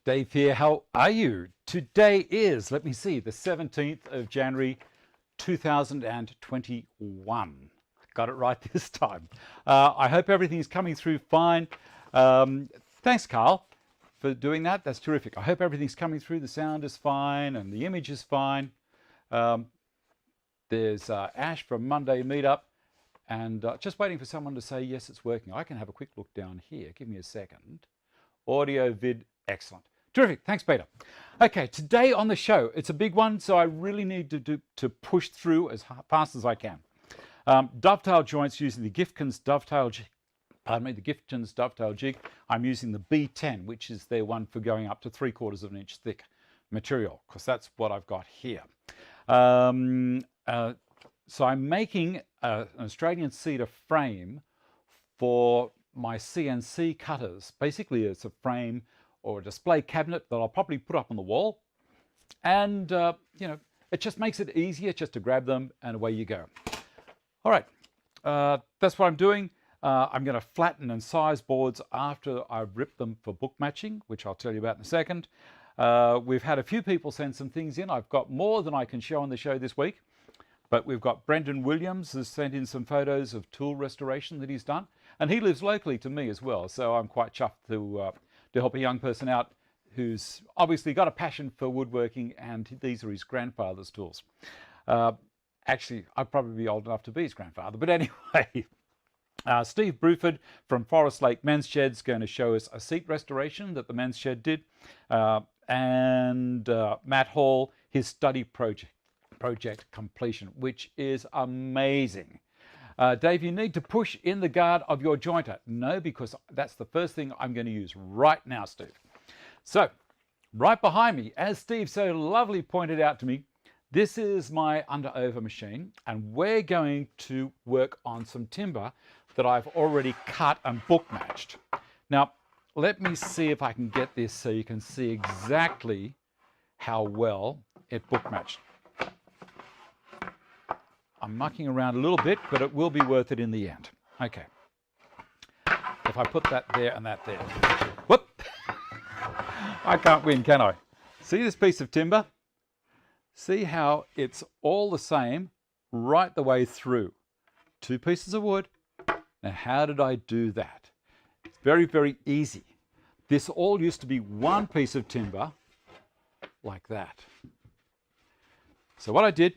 Dave here. How are you? Today is, let me see, the 17th of January 2021. Got it right this time. I hope everything's coming through fine. Thanks, Carl, for doing that. That's terrific. I hope everything's coming through. The sound is fine and the image is fine. There's Ash from Monday Meetup, and just waiting for someone to say yes, it's working. I can have a quick look down here. Give me a second. Audio, vid, excellent. Terrific. Thanks, Peter. Okay, today on the show, it's a big one, so I really need to push through as fast as I can. Dovetail joints using the Gifkins Dovetail jig. Pardon me, the Gifkins Dovetail jig. I'm using the B10, which is their one for going up to 3/4 of an inch thick material, because that's what I've got here. So I'm making an Australian cedar frame for my CNC cutters. Basically, it's a frame or a display cabinet that I'll probably put up on the wall. And, you know, it just makes it easier just to grab them and away you go. All right, that's what I'm doing. I'm going to flatten and size boards after I've ripped them for book matching, which I'll tell you about in a second. We've had a few people send some things in. I've got more than I can show on the show this week. But we've got Brendan Williams has sent in some photos of tool restoration that he's done. And he lives locally to me as well. So I'm quite chuffed to help a young person out who's obviously got a passion for woodworking, and these are his grandfather's tools. Actually, I'd probably be old enough to be his grandfather. But anyway, Steve Bruford from Forest Lake Men's Shed is going to show us a seat restoration that the Men's Shed did. And Matt Hall, his study project completion, which is amazing. Dave, you need to push in the guard of your jointer. No, because that's the first thing I'm going to use right now, Steve. So, right behind me, as Steve so lovely pointed out to me, this is my under-over machine, and we're going to work on some timber that I've already cut and book matched. Now, let me see if I can get this so you can see exactly how well it book matched. I'm mucking around a little bit, but it will be worth it in the end. Okay. If I put that there and that there. Whoop! I can't win, can I? See this piece of timber? See how it's all the same right the way through. Two pieces of wood. Now, how did I do that? It's very, very easy. This all used to be one piece of timber like that. So what I did,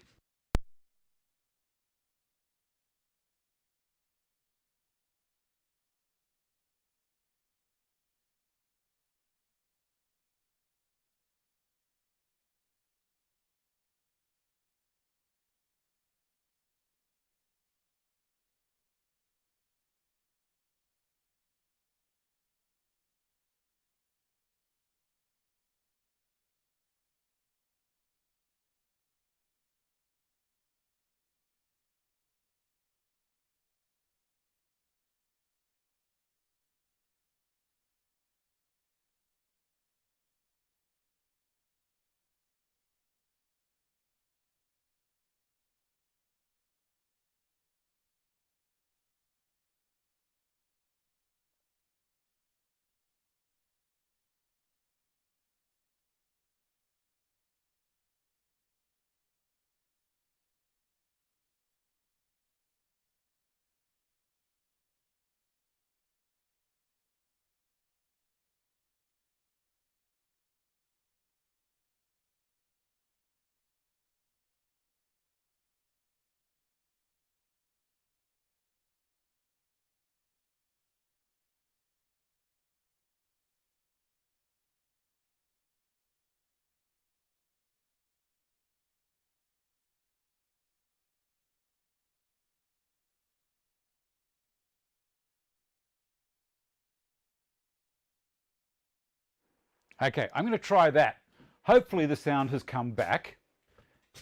okay, I'm going to try that. Hopefully the sound has come back.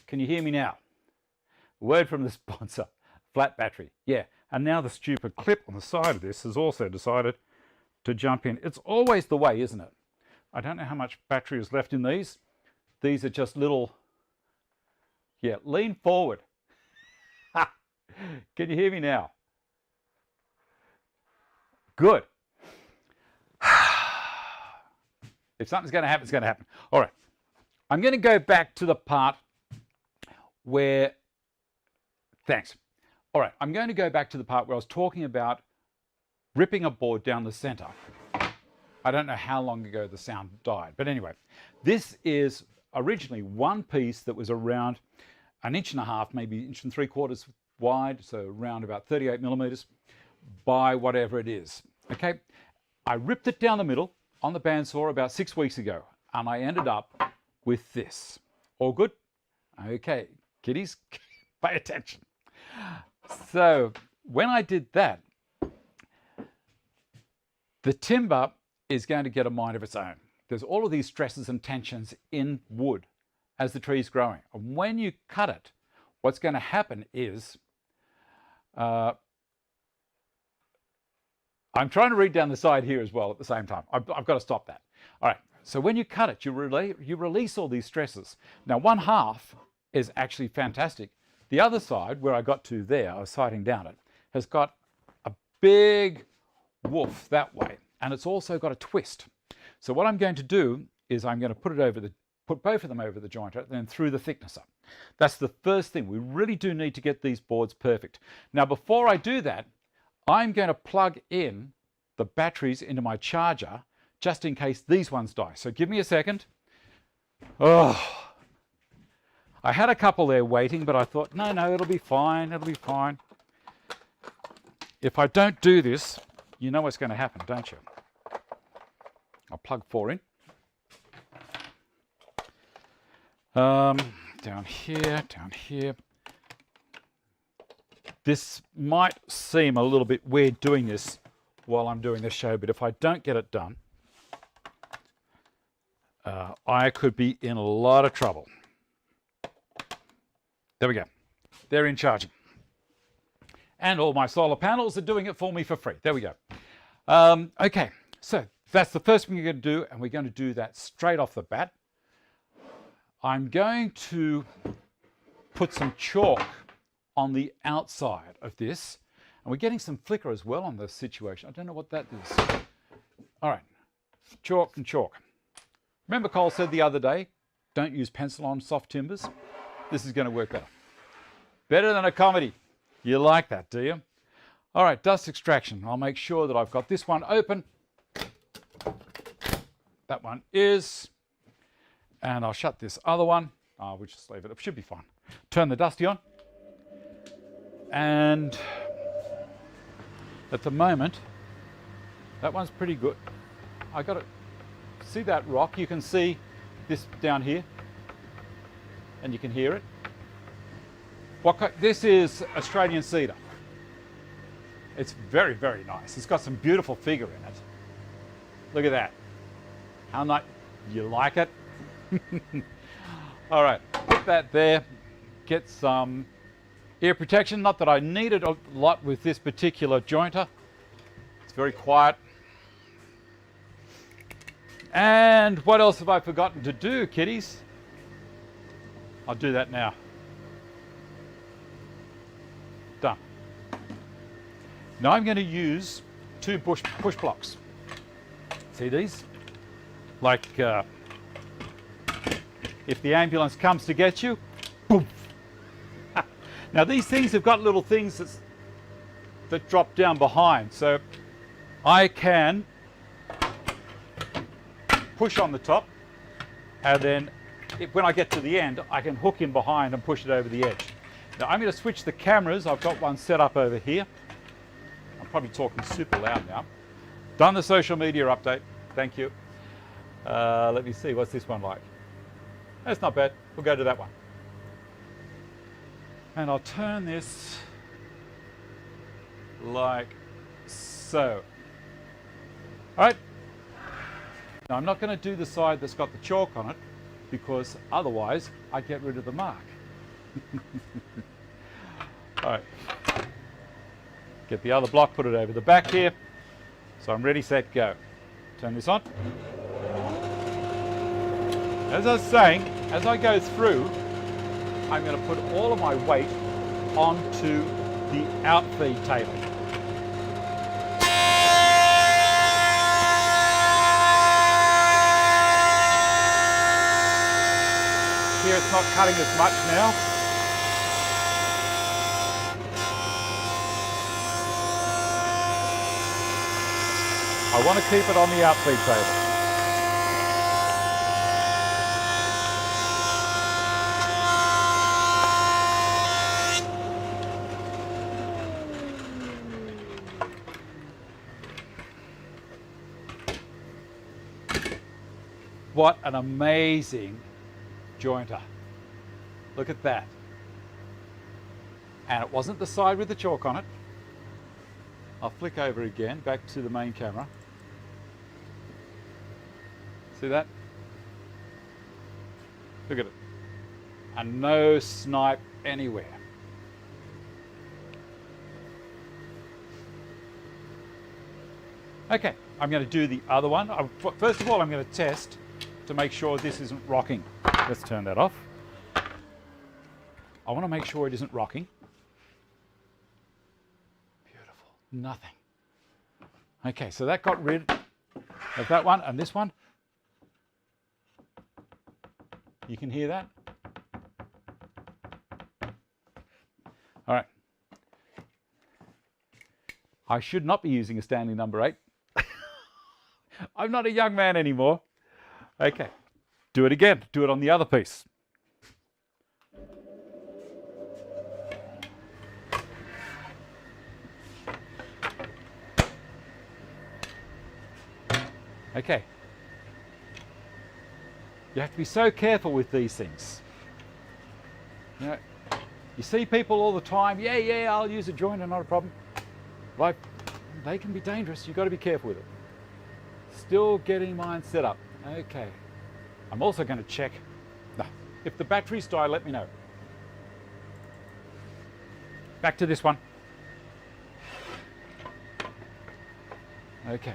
Can you hear me now? Word from the sponsor, flat battery. Yeah, and now the stupid clip on the side of this has also decided to jump in. It's always the way, isn't it? I don't know how much battery is left in these. These are just little, yeah, lean forward. Can you hear me now? Good. If something's going to happen, it's going to happen. All right. I'm going to go back to the part where, thanks. All right, I'm going to go back to the part where I was talking about ripping a board down the center. I don't know how long ago the sound died, but anyway, this is originally one piece that was around 1.5 inches, maybe 1.75 inches wide, so around about 38 millimeters by whatever it is. Okay, I ripped it down the middle on the bandsaw about 6 weeks ago, and I ended up with this. All good? Okay, kiddies, pay attention. So when I did that, the timber is going to get a mind of its own. There's all of these stresses and tensions in wood as the tree's growing. And when you cut it, what's going to happen is, I'm trying to read down the side here as well at the same time. I've got to stop that. All right, so when you cut it, you release all these stresses. Now, one half is actually fantastic. The other side, where I got to there, I was sighting down it, has got a big woof that way, and it's also got a twist. So what I'm going to do is I'm going to put both of them over the jointer and then through the thicknesser. That's the first thing. We really do need to get these boards perfect. Now, before I do that, I'm going to plug in the batteries into my charger just in case these ones die. So give me a second. Oh, I had a couple there waiting, but I thought, no, it'll be fine. It'll be fine. If I don't do this, you know what's going to happen, don't you? I'll plug 4 in. Down here. This might seem a little bit weird doing this while I'm doing this show, but if I don't get it done, I could be in a lot of trouble. There we go. They're in charging. And all my solar panels are doing it for me for free. There we go. Okay, so that's the first thing you're going to do, and we're going to do that straight off the bat. I'm going to put some chalk on the outside of this, and we're getting some flicker as well on this situation. I don't know what that is. All right, chalk and chalk. Remember Cole said the other day, don't use pencil on soft timbers? This is going to work better. Better than a comedy. You like that, do you? All right, dust extraction. I'll make sure that I've got this one open. That one is. And I'll shut this other one. We'll just leave it. It should be fine. Turn the dusty on. And at the moment, that one's pretty good. I got it. See that rock? You can see this down here. And you can hear it. This is Australian cedar. It's very, very nice. It's got some beautiful figure in it. Look at that. How nice. You like it? All right, put that there. Get some ear protection. Not that I need it a lot with this particular jointer. It's very quiet. And what else have I forgotten to do, kiddies? I'll do that now. Done. Now I'm going to use 2 push blocks. See these? Like if the ambulance comes to get you, boom. Now these things have got little things that drop down behind, so I can push on the top, and then when I get to the end, I can hook in behind and push it over the edge. Now I'm going to switch the cameras. I've got one set up over here. I'm probably talking super loud now. Done the social media update. Thank you. Let me see, what's this one like? That's not bad. We'll go to that one. And I'll turn this like so. All right. Now I'm not going to do the side that's got the chalk on it, because otherwise I get rid of the mark. All right. Get the other block, put it over the back here. So I'm ready, set, go. Turn this on. As I was saying, as I go through, I'm going to put all of my weight onto the outfeed table. not cutting as much now. I want to keep it on the outfeed table. What an amazing jointer. Look at that. And it wasn't the side with the chalk on it. I'll flick over again, back to the main camera. See that? Look at it. And no snipe anywhere. Okay, I'm going to do the other one. First of all, I'm going to test to make sure this isn't rocking. Let's turn that off. I want to make sure it isn't rocking. Beautiful. Nothing. Okay, so that got rid of that one and this one. You can hear that? All right. I should not be using a Stanley number 8. I'm not a young man anymore. Okay, do it again. Do it on the other piece. Okay. You have to be so careful with these things. You know, you see people all the time, yeah, I'll use a joiner, not a problem. Like, they can be dangerous. You've got to be careful with it. Still getting mine set up. Okay. I'm also going to check. If the batteries die, let me know. Back to this one. Okay.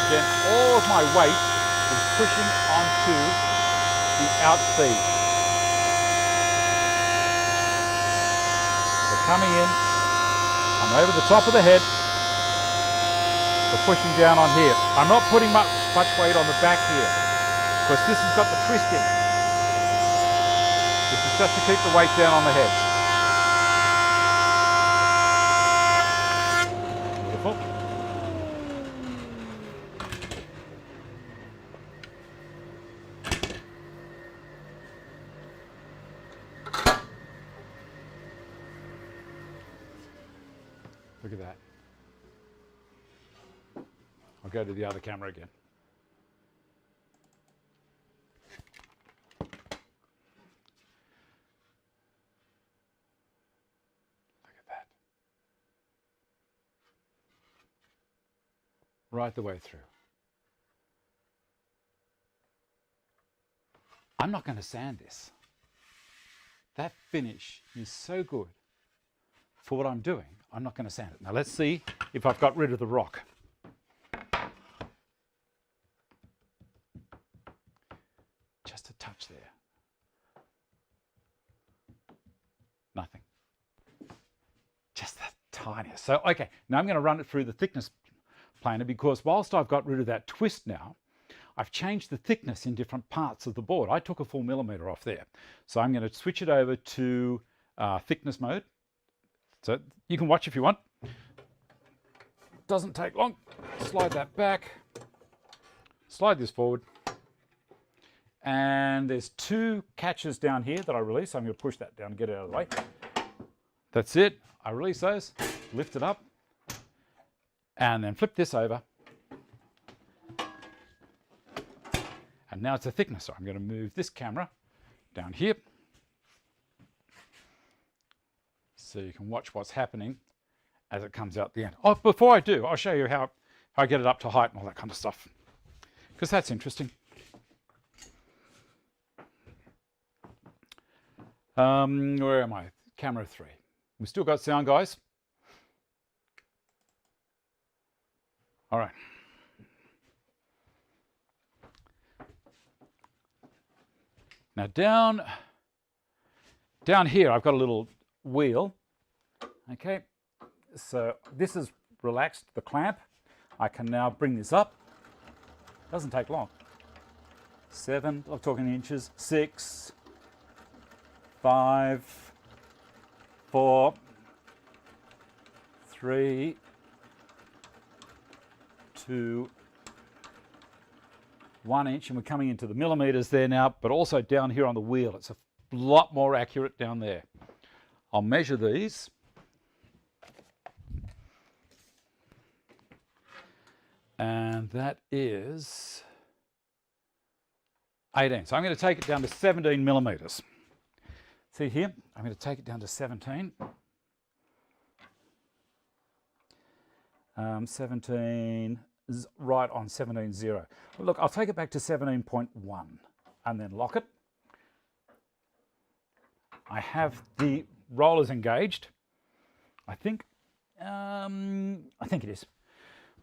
Again, all of my weight is pushing onto the outfeed. So coming in, I'm over the top of the head, so pushing down on here. I'm not putting much weight on the back here, because this has got the twisting. This is just to keep the weight down on the head. Beautiful. Look at that. I'll go to the other camera again. Look at that. Right the way through. I'm not going to sand this. That finish is so good for what I'm doing. I'm not going to sand it. Now let's see if I've got rid of the rock. Just a touch there. Nothing. Just the tiniest. So, okay, now I'm going to run it through the thickness planer, because whilst I've got rid of that twist now, I've changed the thickness in different parts of the board. I took a full millimetre off there. So I'm going to switch it over to thickness mode. So you can watch if you want. Doesn't take long. Slide that back. Slide this forward. And there's 2 catches down here that I release. I'm going to push that down and get it out of the way. That's it. I release those, lift it up, and then flip this over. And now it's a thickness. So I'm going to move this camera down here, so you can watch what's happening as it comes out the end. Oh, before I do, I'll show you how I get it up to height and all that kind of stuff, because that's interesting. Where am I? Camera 3. We still got sound, guys? All right. Now down here, I've got a little wheel Okay, so this is relaxed, the clamp. I can now bring this up. Doesn't take long. 7, I'm talking inches, 6, 5, 4, 3, 2, 1 inch, and we're coming into the millimeters there now, but also down here on the wheel. It's a lot more accurate down there. I'll measure these. And that is 18. So I'm going to take it down to 17 millimeters. See here, I'm going to take it down to 17. 17 is right on 17.0. Look, I'll take it back to 17.1 and then lock it. I have the rollers engaged. I think it is.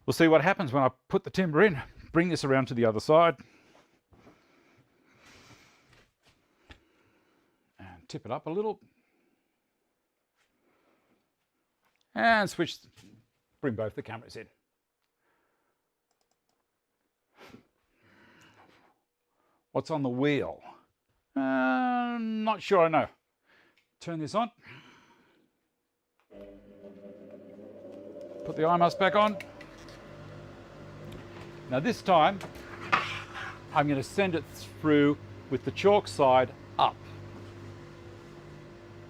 We'll see what happens when I put the timber in. Bring this around to the other side. And tip it up a little. And bring both the cameras in. What's on the wheel? Not sure I know. Turn this on. Put the eye mask back on. Now this time, I'm going to send it through with the chalk side up.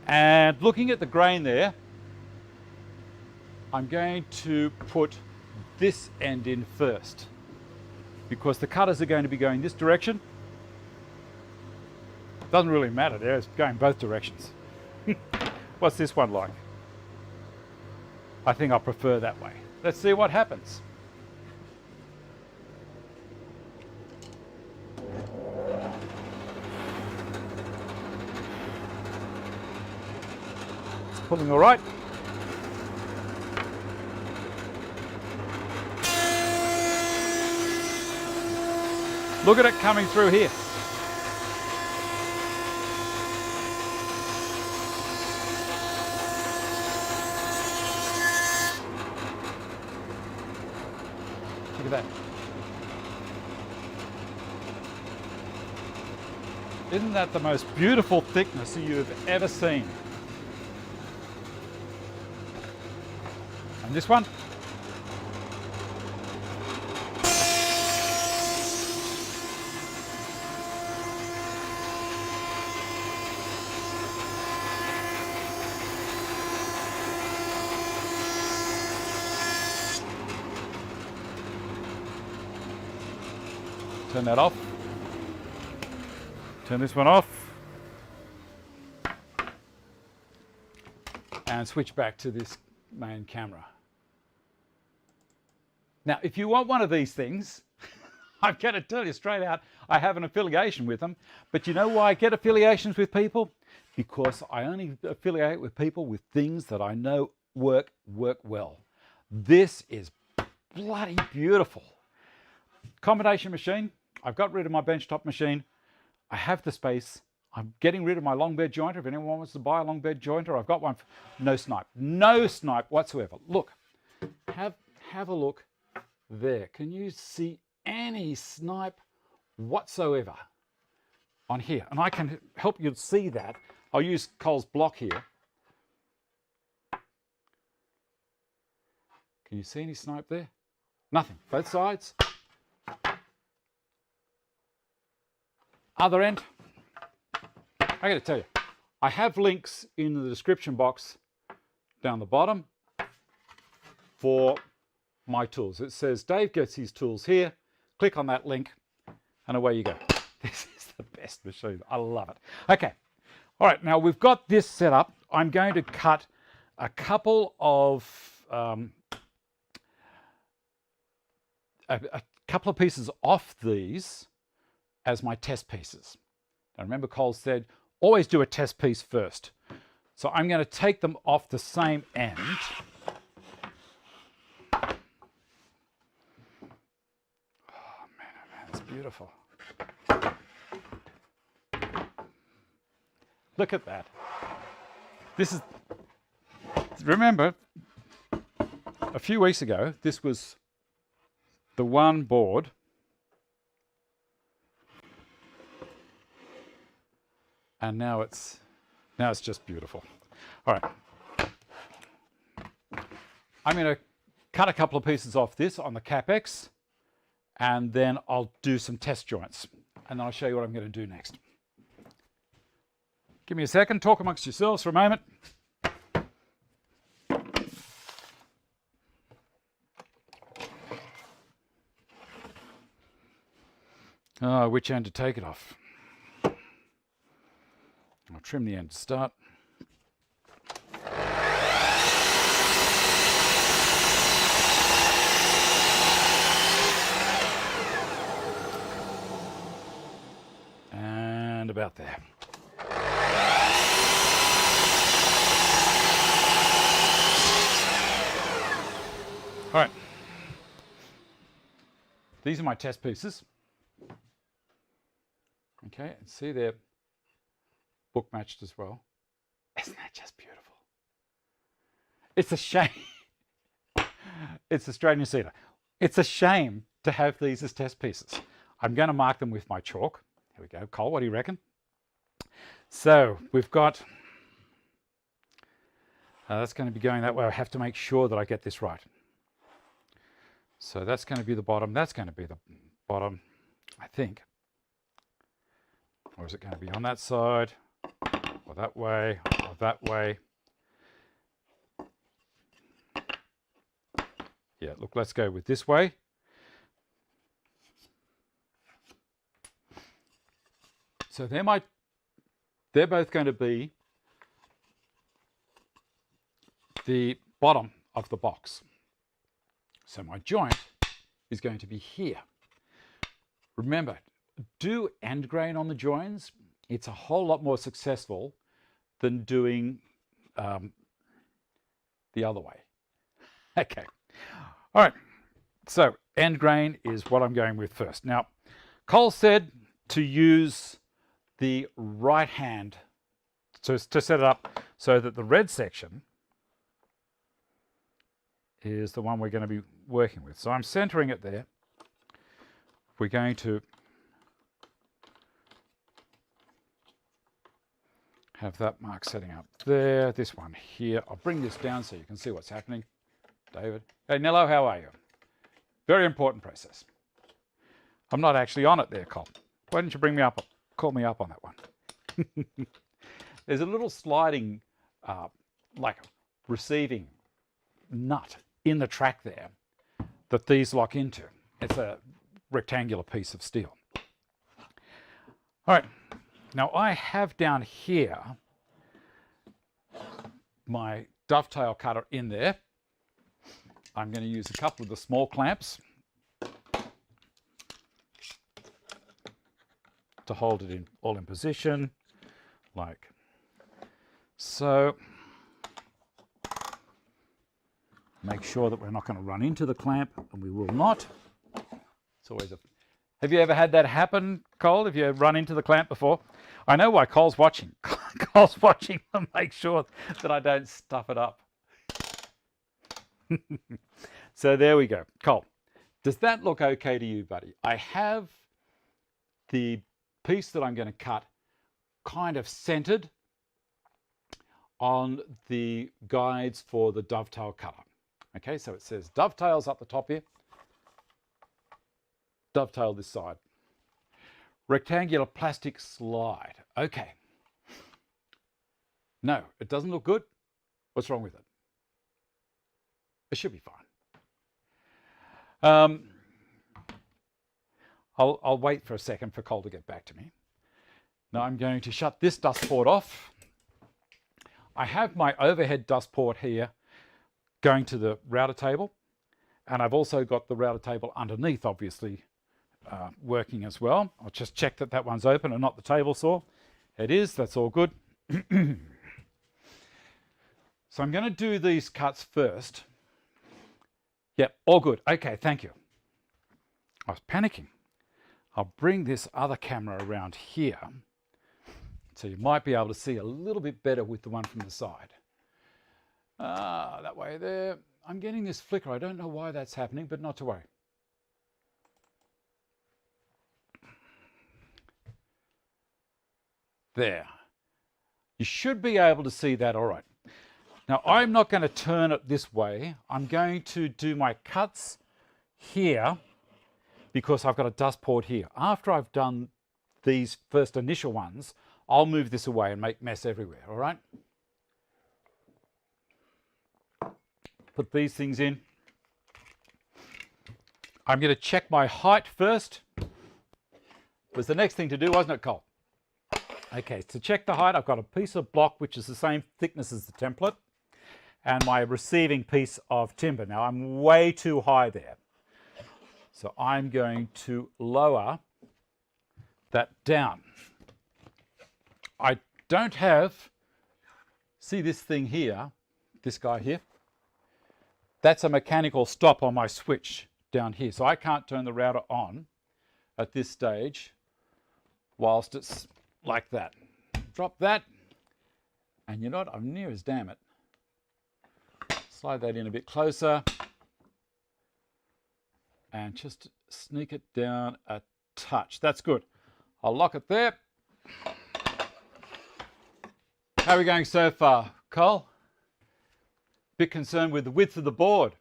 And looking at the grain there, I'm going to put this end in first because the cutters are going to be going this direction. Doesn't really matter there, it's going both directions. What's this one like? I think I prefer that way. Let's see what happens. It's pulling all right. Look at it coming through here. Look at that. Isn't that the most beautiful thickness you've ever seen? And this one? Turn that off. Turn this one off. And switch back to this main camera. Now, if you want one of these things, I'm going to tell you straight out, I have an affiliation with them. But you know why I get affiliations with people? Because I only affiliate with people with things that I know work well. This is bloody beautiful. Combination machine. I've got rid of my benchtop machine. I have the space. I'm getting rid of my long bed jointer. If anyone wants to buy a long bed jointer, I've got one. No snipe. No snipe whatsoever. Look. Have a look there. Can you see any snipe whatsoever on here? And I can help you see that. I'll use Cole's block here. Can you see any snipe there? Nothing. Both sides. Other end. I got to tell you, I have links in the description box down the bottom for my tools. It says Dave gets his tools here. Click on that link and away you go. This is the best machine. I love it. Okay. All right. Now we've got this set up. I'm going to cut a couple of pieces off these as my test pieces. Now remember Cole said, always do a test piece first. So I'm going to take them off the same end. Oh man, it's beautiful. Look at that. This remember, a few weeks ago, this was the one board and now it's just beautiful. All right. I'm going to cut a couple of pieces off this on the CapEx, and then I'll do some test joints, and then I'll show you what I'm going to do next. Give me a second, talk amongst yourselves for a moment. Oh, which end to take it off? I'll trim the end to start. And about there. All right. These are my test pieces. Okay, and see they're book matched as well. Isn't that just beautiful? It's a shame. It's Australian cedar. It's a shame to have these as test pieces. I'm going to mark them with my chalk. Here we go. Cole, what do you reckon? So we've got, that's going to be going that way. I have to make sure that I get this right. So that's going to be the bottom. That's going to be the bottom, I think. Or is it going to be on that side, or that way, or that way? Yeah, look, let's go with this way. So they're both going to be the bottom of the box. So my joint is going to be here. Remember, do end grain on the joins. It's a whole lot more successful than doing the other way. Okay. All right. So end grain is what I'm going with first. Now, Cole said to use the right hand to set it up so that the red section is the one we're going to be working with. So I'm centering it there. We're going to have that mark setting up there, this one here. I'll bring this down so you can see what's happening. David. Hey, Nello, how are you? Very important process. I'm not actually on it there, Cole. Why didn't you bring me up, call me up on that one? There's a little sliding, like receiving nut in the track there that these lock into. It's a rectangular piece of steel. All right. Now I have down here my dovetail cutter in there. I'm going to use a couple of the small clamps to hold it all in position, like so. Make sure that we're not going to run into the clamp, and we will not. It's always a... Have you ever had that happen, Cole? Have you run into the clamp before? I know why Cole's watching. Cole's watching to make sure that I don't stuff it up. So there we go. Cole, does that look okay to you, buddy? I have the piece that I'm going to cut kind of centered on the guides for the dovetail cutter. Okay, so it says dovetails up the top here. Dovetail this side. Rectangular plastic slide. Okay. No, it doesn't look good. What's wrong with it? It should be fine. I'll wait for a second for Cole to get back to me. Now I'm going to shut this dust port off. I have my overhead dust port here going to the router table, and I've also got the router table underneath, obviously, working as well. I'll just check that that one's open and not the table saw. It is, that's all good. So I'm going to do these cuts first. Yep, all good. Okay, thank you. I was panicking. I'll bring this other camera around here so you might be able to see a little bit better with the one from the side. That way there. I'm getting this flicker. I don't know why that's happening, but not to worry. There. You should be able to see that all right. Now, I'm not going to turn it this way. I'm going to do my cuts here because I've got a dust port here. After I've done these first initial ones, I'll move this away and make mess everywhere, all right? Put these things in. I'm going to check my height first. Was the next thing to do, wasn't it, Cole? Okay, to check the height, I've got a piece of block which is the same thickness as the template and my receiving piece of timber. Now, I'm way too high there. So I'm going to lower that down. I don't have, see this thing here, this guy here? That's a mechanical stop on my switch down here. So I can't turn the router on at this stage whilst it's like that. Drop that. And you know what? I'm near as damn it. Slide that in a bit closer. And just sneak it down a touch. That's good. I'll lock it there. How are we going so far, Cole? Bit concerned with the width of the board.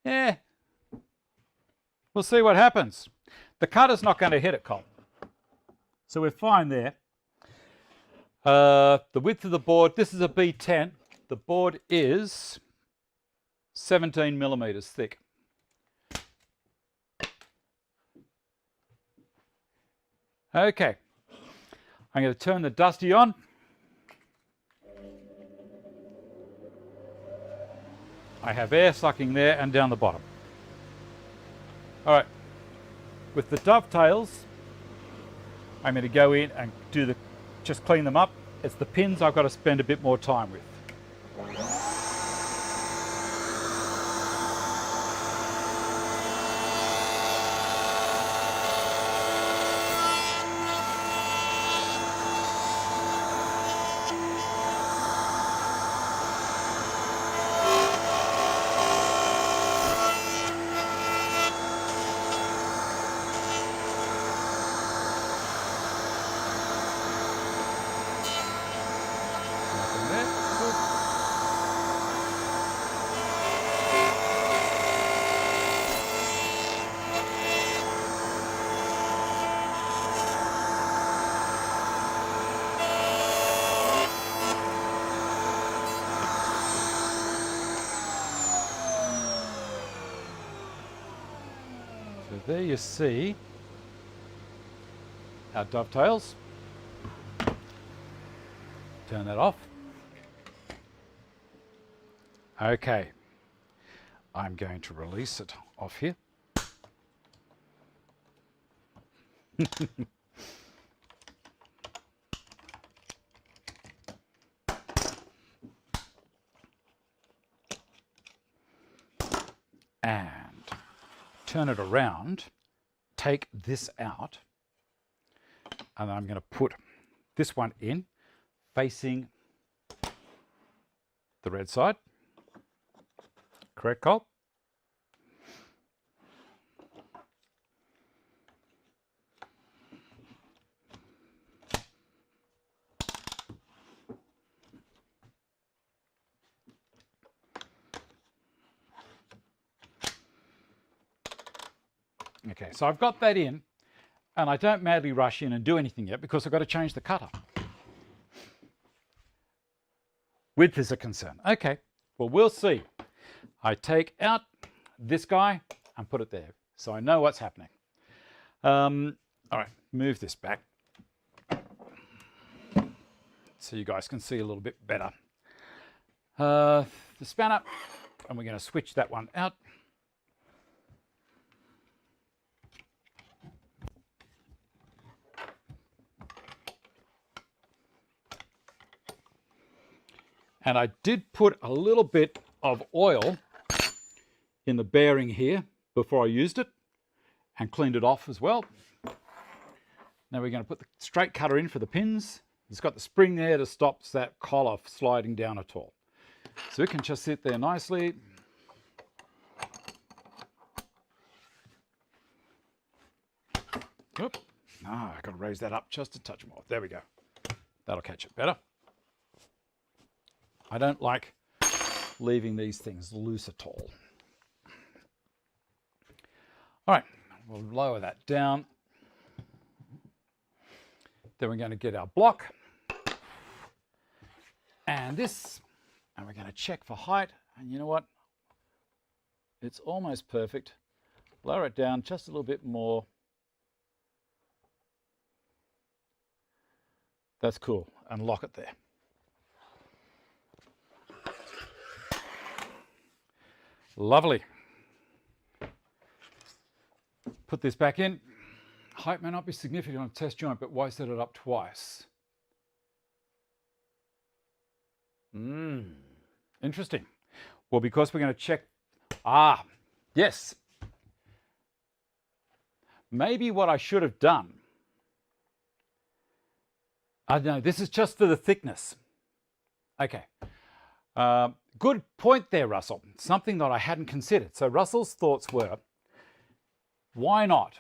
Yeah. We'll see what happens. The cutter's not going to hit it, Cole. So we're fine there. The width of the board, this is a B10. The board is 17 millimeters thick. Okay. I'm going to turn the dusty on. I have air sucking there and down the bottom. All right. With the dovetails, I'm going to go in and just clean them up. It's the pins I've got to spend a bit more time with. There you see our dovetails. Turn that off. Okay, I'm going to release it off here. And turn it around, take this out, and I'm going to put this one in facing the red side. Correct, Cole? Okay, so I've got that in, and I don't madly rush in and do anything yet because I've got to change the cutter. Width is a concern. Okay, well, we'll see. I take out this guy and put it there, so I know what's happening. All right, move this back so you guys can see a little bit better. The spanner, and we're going to switch that one out. And I did put a little bit of oil in the bearing here before I used it and cleaned it off as well. Now we're going to put the straight cutter in for the pins. It's got the spring there to stop that collar sliding down at all. So it can just sit there nicely. Oop. Ah, I've got to raise that up just a touch more. There we go. That'll catch it better. I don't like leaving these things loose at all. All right, we'll lower that down. Then we're going to get our block and this, and we're going to check for height. And you know what? It's almost perfect. Lower it down just a little bit more. That's cool. And lock it there. Lovely. Put this back in. Height may not be significant on a test joint, but why set it up twice? Interesting. Well, because we're going to check. Yes. Maybe what I should have done. I don't know. This is just for the thickness. Okay. Good point there, Russell. Something that I hadn't considered. So Russell's thoughts were, why not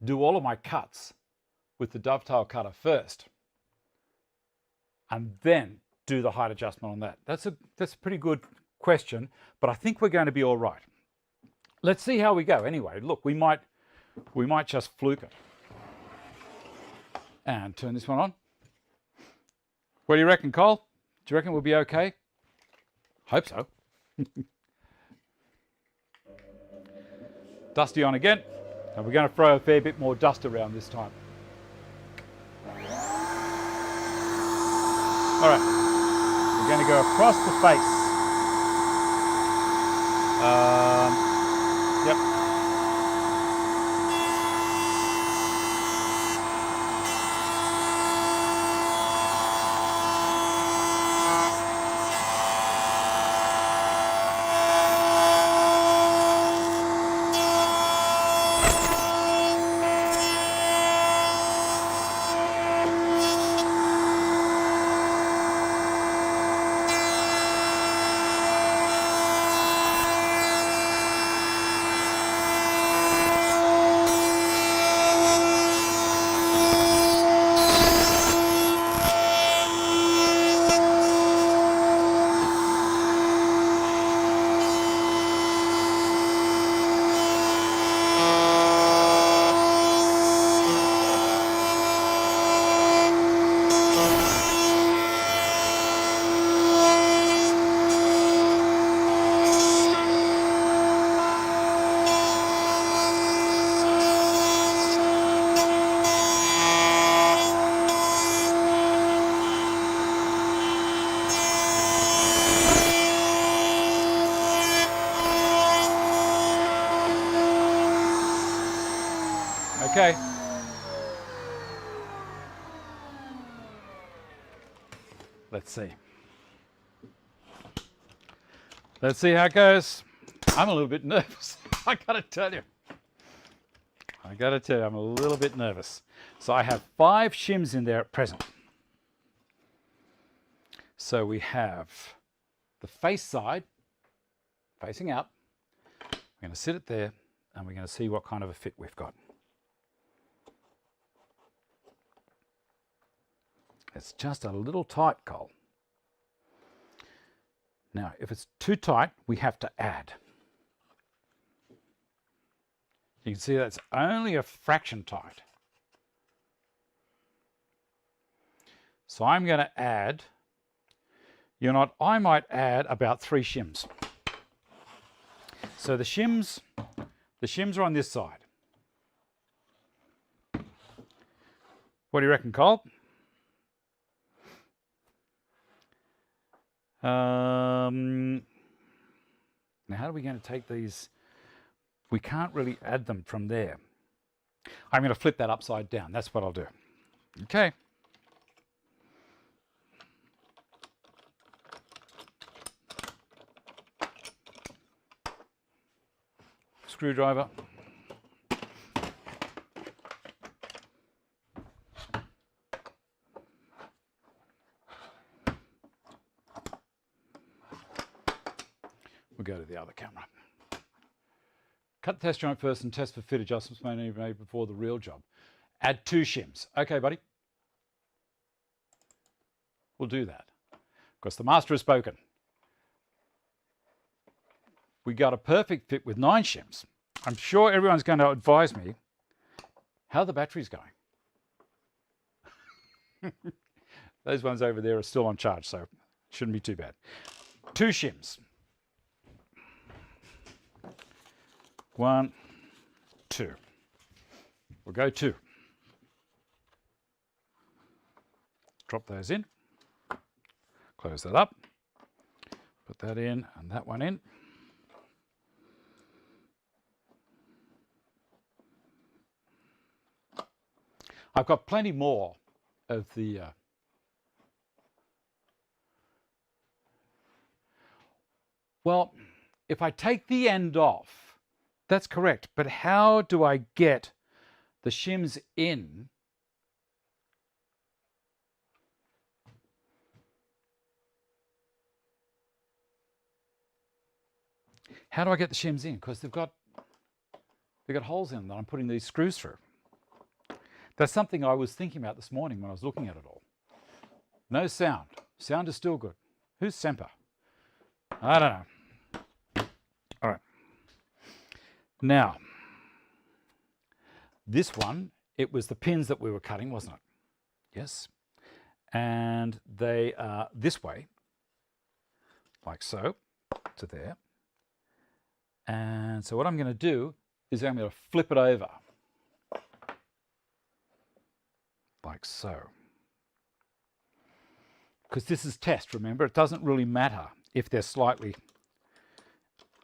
do all of my cuts with the dovetail cutter first and then do the height adjustment on that? That's a pretty good question, but I think we're going to be all right. Let's see how we go. Anyway, look, we might just fluke it. And turn this one on. What do you reckon, Cole? Do you reckon we'll be okay? Hope so. Dusty on again. And we're going to throw a fair bit more dust around this time. All right. We're going to go across the face. Yep. Okay. Let's see. Let's see how it goes. I'm a little bit nervous. I gotta tell you. I'm a little bit nervous. So I have 5 shims in there at present. So we have the face side facing out. We're going to sit it there and we're going to see what kind of a fit we've got. It's just a little tight, Cole. Now, if it's too tight, we have to add. You can see that's only a fraction tight. So I'm going to add, I might add about 3 shims. So the shims are on this side. What do you reckon, Cole? Now, how are we going to take these? We can't really add them from there. I'm going to flip that upside down. That's what I'll do. Okay. Screwdriver. We'll go to the other camera. Cut the test joint first and test for fit adjustments made before the real job. Add 2 shims. Okay, buddy. We'll do that. Because the master has spoken. We got a perfect fit with 9 shims. I'm sure everyone's going to advise me how the battery's going. Those ones over there are still on charge, so shouldn't be too bad. 2 shims. 1, 2. We'll go 2. Drop those in. Close that up. Put that in and that one in. I've got plenty more of the well, if I take the end off, that's correct, but how do I get the shims in how do I get the shims in? Because they've got holes in them that I'm putting these screws through. That's something I was thinking about this morning when I was looking at it all. No sound. Sound is still good. Who's Semper? I don't know. All right. Now, this one, it was the pins that we were cutting, wasn't it? Yes. And they are this way, like so, to there. And so what I'm going to do is I'm going to flip it over. Like so. Because this is test, remember? It doesn't really matter if they're slightly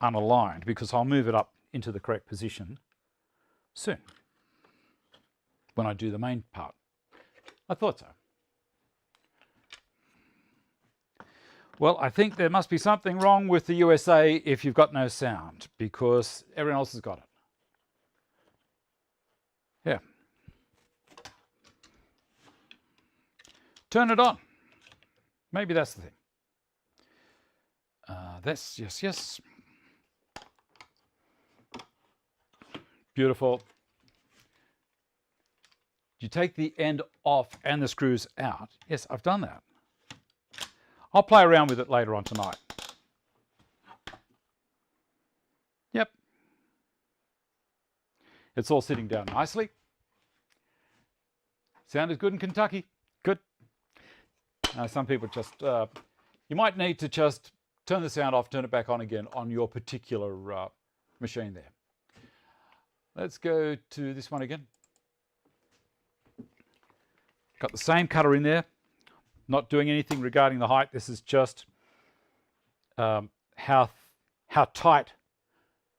unaligned because I'll move it up into the correct position soon when I do the main part. I thought so. Well, I think there must be something wrong with the USA if you've got no sound because everyone else has got it. Yeah. Turn it on. Maybe that's the thing. That's, yes, yes. Beautiful. You take the end off and the screws out. Yes, I've done that. I'll play around with it later on tonight. Yep. It's all sitting down nicely. Sound is good in Kentucky. Good. Some people just, you might need to just turn the sound off, turn it back on again on your particular machine there. Let's go to this one again. Got the same cutter in there. Not doing anything regarding the height. This is just how tight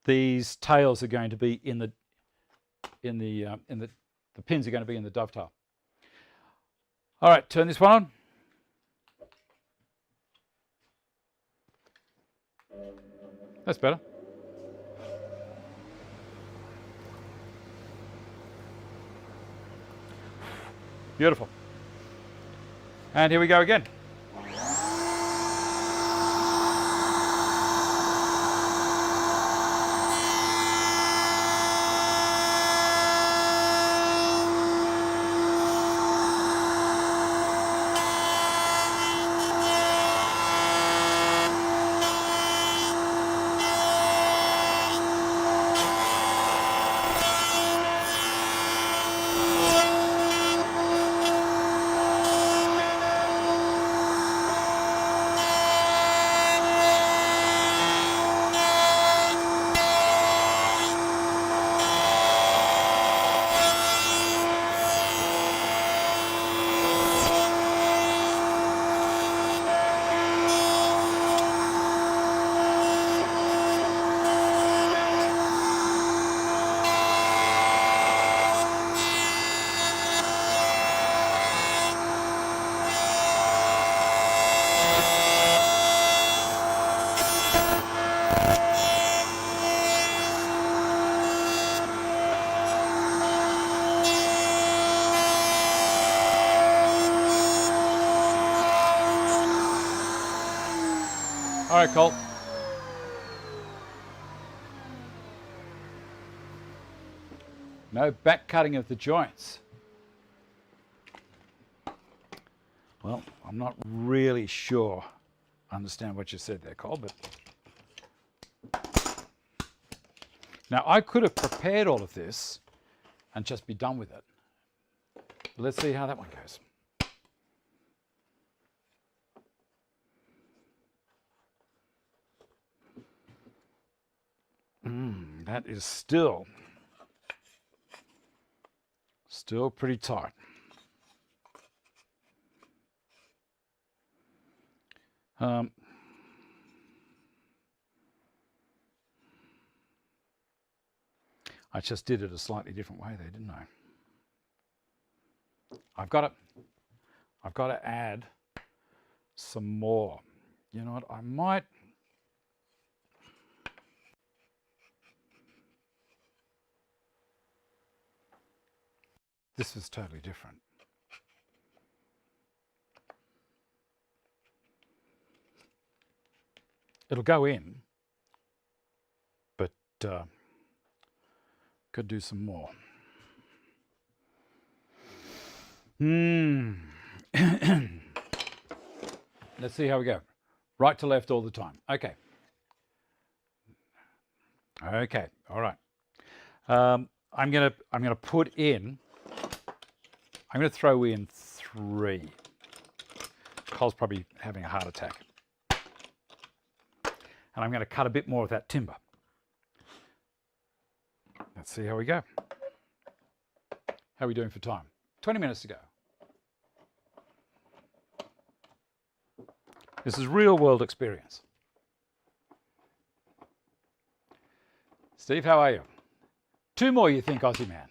these tails are going to be in the pins are going to be in the dovetail. All right, turn this one on. That's better. Beautiful. And here we go again. All right, Colt. No back cutting of the joints. Well, I'm not really sure I understand what you said there, Cole, but now I could have prepared all of this and just be done with it. But let's see how that one goes. That is still pretty tight. I just did it a slightly different way there, didn't I? I've got to add some more. You know what? I might. This is totally different. It'll go in, but could do some more. Let's see how we go. Right to left all the time. Okay. Okay. All right. I'm gonna put in. I'm going to throw in 3. Cole's probably having a heart attack. And I'm going to cut a bit more of that timber. Let's see how we go. How are we doing for time? 20 minutes to go. This is real world experience. Steve, how are you? 2 more, you think, Aussie man?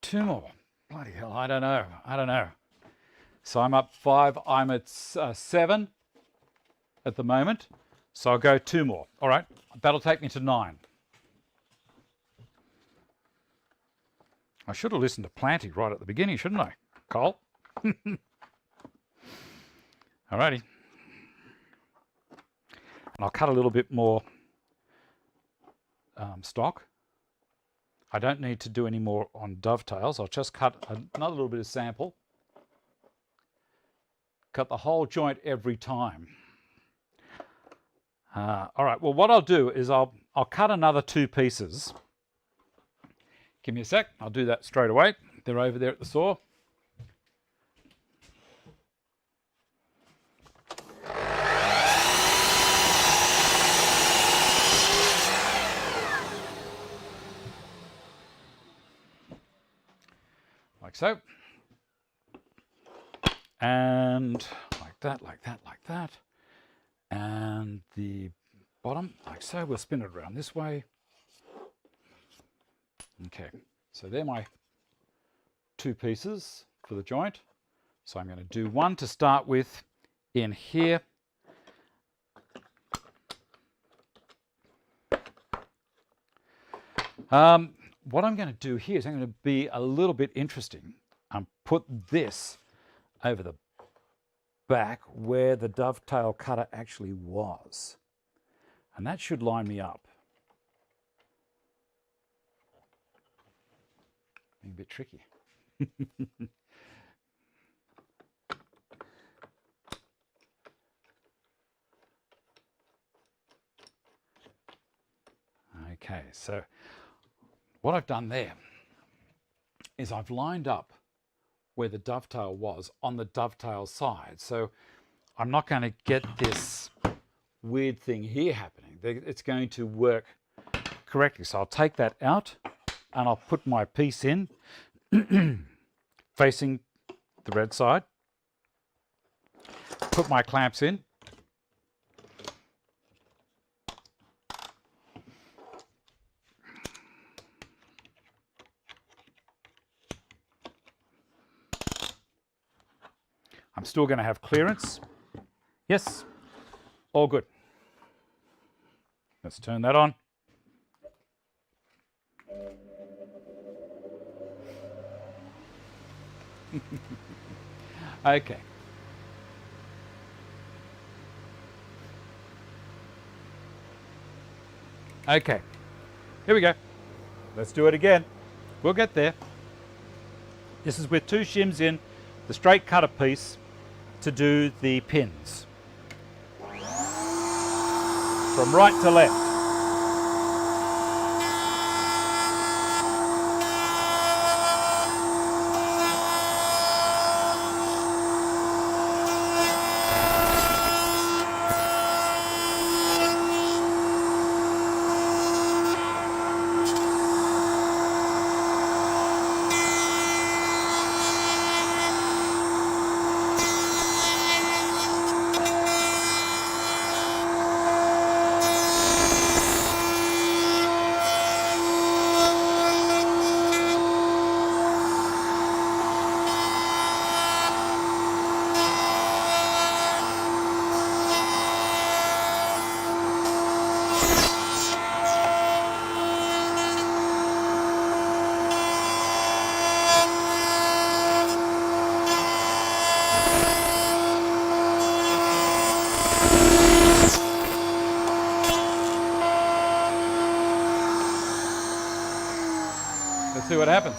2 more. Bloody hell, I don't know. So I'm up 5. I'm at 7 at the moment. So I'll go 2 more. All right, that'll take me to 9. I should have listened to Planty right at the beginning, shouldn't I, Cole? All righty. And I'll cut a little bit more stock. I don't need to do any more on dovetails. I'll just cut another little bit of sample. Cut the whole joint every time. All right, well, what I'll do is I'll cut another 2 pieces. Give me a sec, I'll do that straight away. They're over there at the saw. Like so. And like that, like that, like that. And the bottom, like so. We'll spin it around this way. Okay, so they're my 2 pieces for the joint. So I'm going to do 1 to start with in here. What I'm going to do here is I'm going to be a little bit interesting and put this over the back where the dovetail cutter actually was. And that should line me up. Being a bit tricky. Okay, so what I've done there is I've lined up where the dovetail was on the dovetail side. So I'm not going to get this weird thing here happening. It's going to work correctly. So I'll take that out and I'll put my piece in facing the red side. Put my clamps in. I'm still going to have clearance. Yes, all good. Let's turn that on. Okay. Okay, here we go. Let's do it again. We'll get there. This is with 2 shims in the straight cutter piece to do the pins. From right to left. Let's see what happens.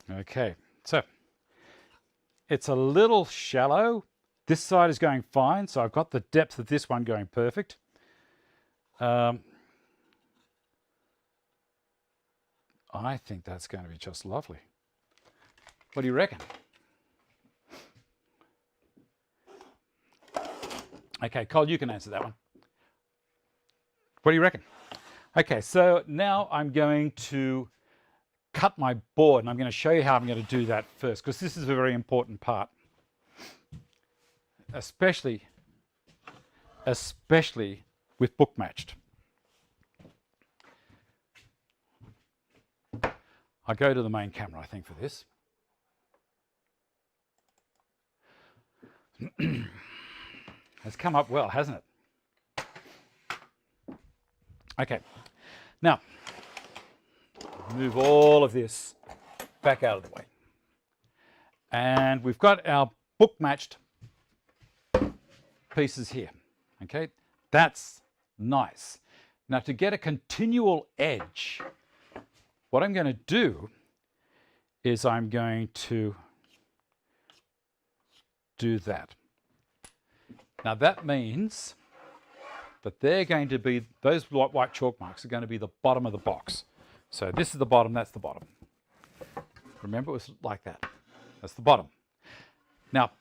Okay, so it's a little shallow. This side is going fine, so I've got the depth of this one going perfect. I think that's going to be just lovely. What do you reckon? Okay, Cole, you can answer that one. What do you reckon? Okay, so now I'm going to cut my board, and I'm going to show you how I'm going to do that first, because this is a very important part, especially with book matched. I go to the main camera, I think, for this. It's come up well, hasn't it? Okay, now move all of this back out of the way. And we've got our book matched pieces here. Okay, that's nice. Now to get a continual edge, what I'm going to do is I'm going to do that. Now that means that they're going to be, those white chalk marks are going to be the bottom of the box. So this is the bottom, that's the bottom. Remember, it was like that. That's the bottom. Now,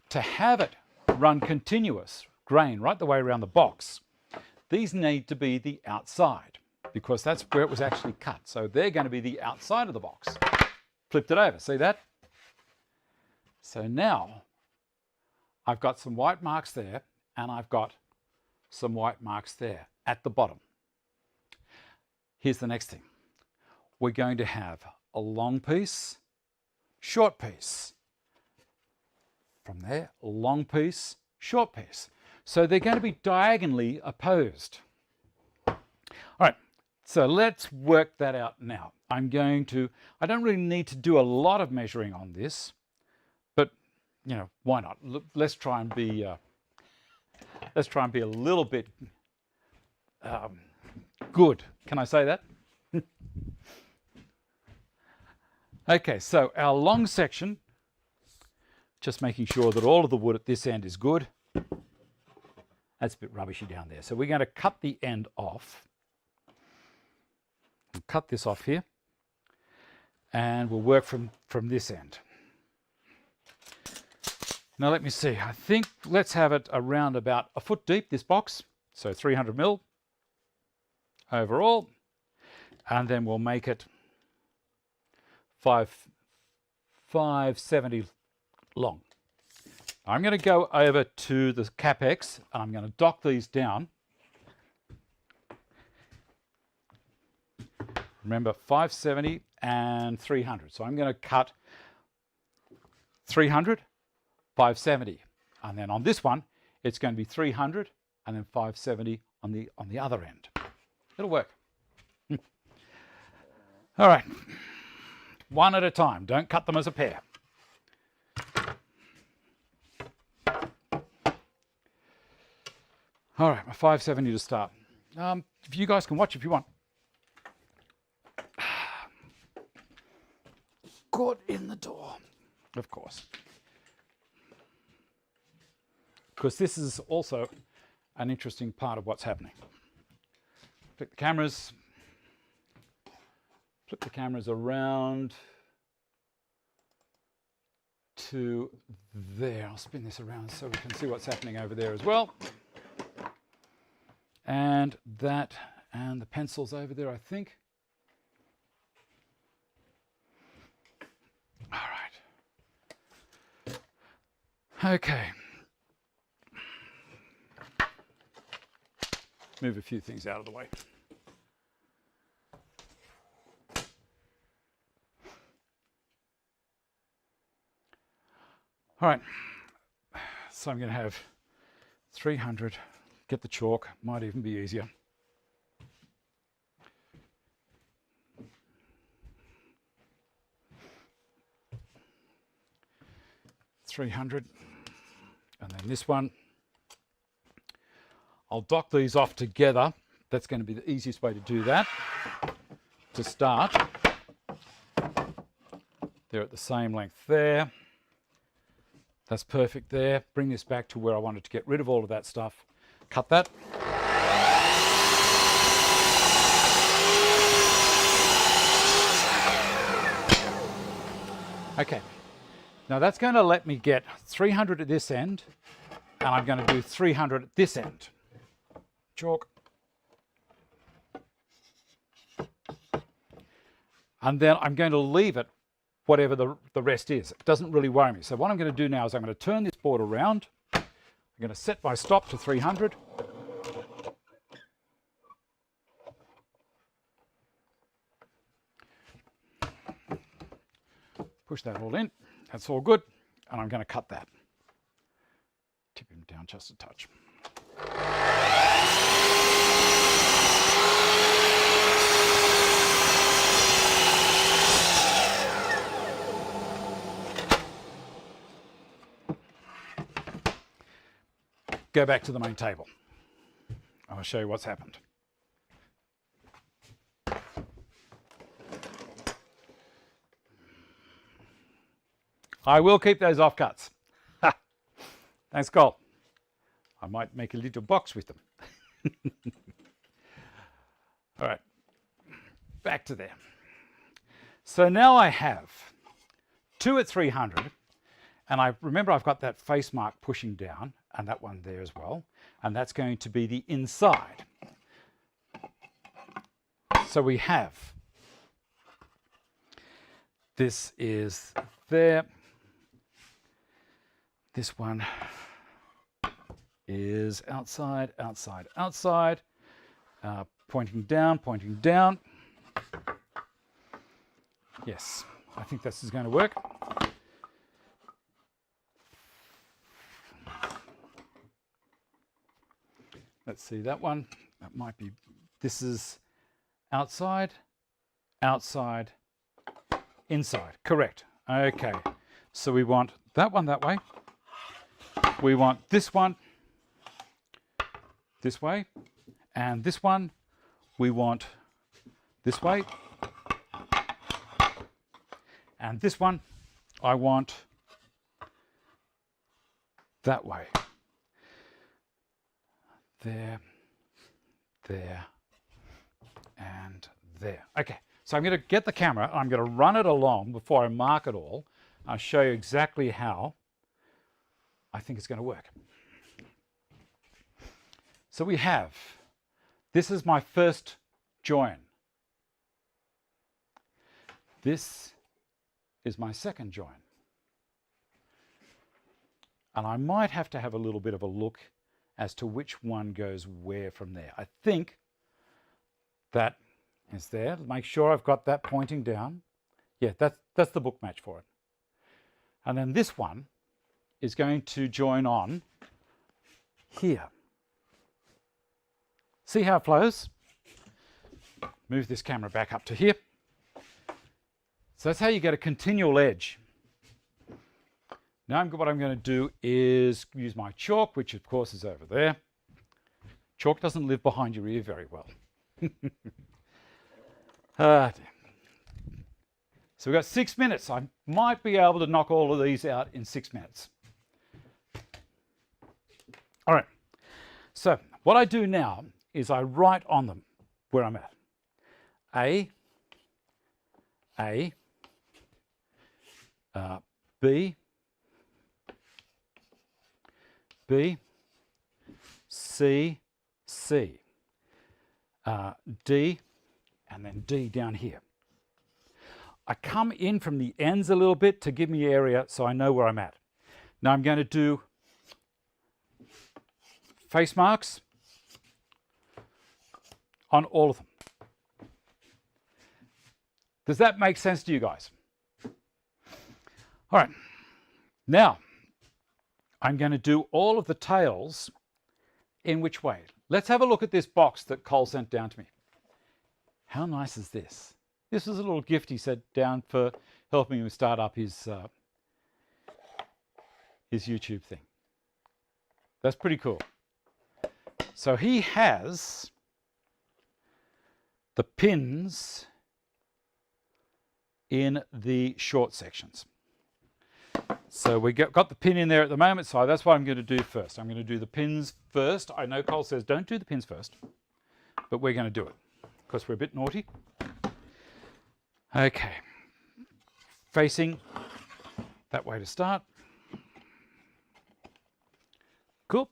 to have it run continuous grain right the way around the box, these need to be the outside, because that's where it was actually cut. So they're going to be the outside of the box. Flipped it over, see that? So now I've got some white marks there, and I've got some white marks there at the bottom. Here's the next thing. We're going to have a long piece, short piece. From there, long piece, short piece. So they're going to be diagonally opposed. All right, so let's work that out now. I don't really need to do a lot of measuring on this, but you know, why not? Let's try and be a little bit good. Can I say that? Okay, so our long section, just making sure that all of the wood at this end is good. That's a bit rubbishy down there. So we're going to cut the end off. We'll cut this off here, and we'll work from this end. Now let me see. I think let's have it around about a foot deep, this box. So 300 mil overall. And then we'll make it 570 long. I'm going to go over to the CapEx, and I'm going to dock these down. Remember, 570 and 300. So I'm going to cut 300, 570. And then on this one, it's going to be 300 and then 570 on the other end. It'll work. All right, one at a time. Don't cut them as a pair. All right, my 570 to start. If you guys can watch if you want. Got in the door, of course. Because this is also an interesting part of what's happening. Flip the cameras around to there. I'll spin this around so we can see what's happening over there as well. And that, and the pencil's over there, I think. All right. Okay. Move a few things out of the way. All right, so I'm going to have 300, get the chalk, might even be easier. $300, and then this one. I'll dock these off together. That's going to be the easiest way to do that. To start, they're at the same length there. That's perfect there. Bring this back to where I wanted to get rid of all of that stuff. Cut that. Okay, now that's going to let me get 300 at this end, and I'm going to do 300 at this end. Chalk. And then I'm going to leave it whatever the rest is. It doesn't really worry me. So what I'm going to do now is I'm going to turn this board around. I'm going to set my stop to 300. Push that all in. That's all good. And I'm going to cut that. Tip him down just a touch. Go back to the main table. I'll show you what's happened. I will keep those offcuts. Thanks, Cole. I might make a little box with them. All right, back to there. So now I have 2 at 300, and I remember I've got that face mark pushing down, and that one there as well, and that's going to be the inside. So we have, this is there, this one is outside, outside, outside, pointing down, pointing down. Yes, I think this is going to work. Let's see that one. That might be, this is outside, outside, inside. Correct. Okay. So we want that one that way. We want this one this way. And this one we want this way. And this one I want that way. There, there, and there. Okay, so I'm going to get the camera, and I'm going to run it along before I mark it all. I'll show you exactly how I think it's going to work. So we have, this is my first join. This is my second join. And I might have to have a little bit of a look as to which one goes where from there. I think that is there. Make sure I've got that pointing down. Yeah, that's the book match for it. And then this one is going to join on here. See how it flows? Move this camera back up to here. So that's how you get a continual edge. Now what I'm going to do is use my chalk, which of course is over there. Chalk doesn't live behind your ear very well. So we've got 6 minutes. I might be able to knock all of these out in 6 minutes. All right. So what I do now is I write on them where I'm at. A, B, C, C, D, and then D down here. I come in from the ends a little bit to give me area so I know where I'm at. Now I'm going to do face marks on all of them. Does that make sense to you guys? All right. Now, I'm going to do all of the tails in which way? Let's have a look at this box that Cole sent down to me. How nice is this? This is a little gift he sent down for helping him start up his YouTube thing. That's pretty cool. So he has the pins in the short sections. So we got the pin in there at the moment, so that's what I'm going to do first. I'm going to do the pins first. I know Cole says don't do the pins first, but we're going to do it because we're a bit naughty. Okay, facing that way to start. Cool.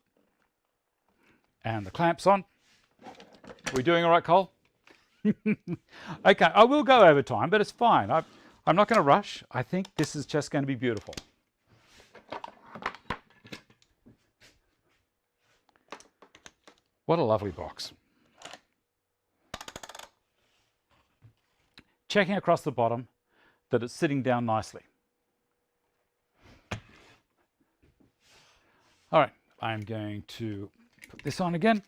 And the clamps on. We doing all right, Cole? Okay, I will go over time, but it's fine. I'm not going to rush. I think this is just going to be beautiful. What a lovely box. Checking across the bottom that it's sitting down nicely. All right, I'm going to put this on again.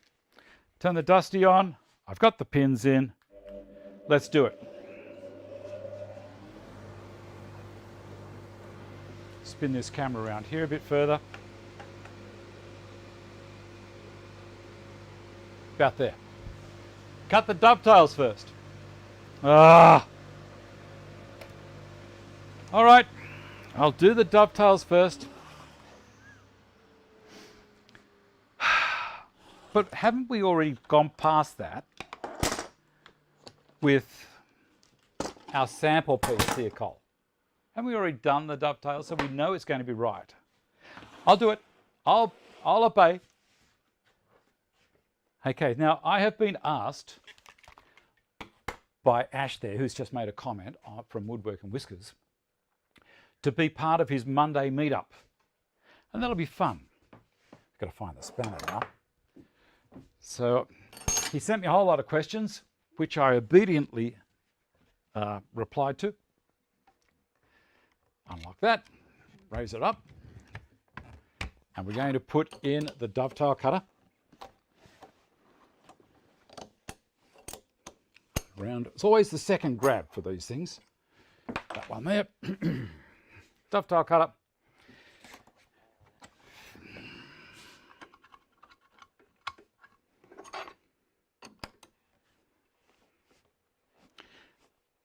Turn the dusty on. I've got the pins in. Let's do it. Spin this camera around here a bit further. About there. Cut the dovetails first. All right, I'll do the dovetails first. But haven't we already gone past that with our sample piece here, Cole? Haven't we already done the dovetail, so we know it's going to be right? I'll do it. I'll obey. Okay, now I have been asked by Ash there, who's just made a comment from Woodwork and Whiskers, to be part of his Monday meetup. And that'll be fun. I've got to find the spanner now. So he sent me a whole lot of questions, which I obediently replied to. Unlock that, raise it up, and we're going to put in the dovetail cutter. Round. It's always the second grab for these things. That one there. Dovetail cutter.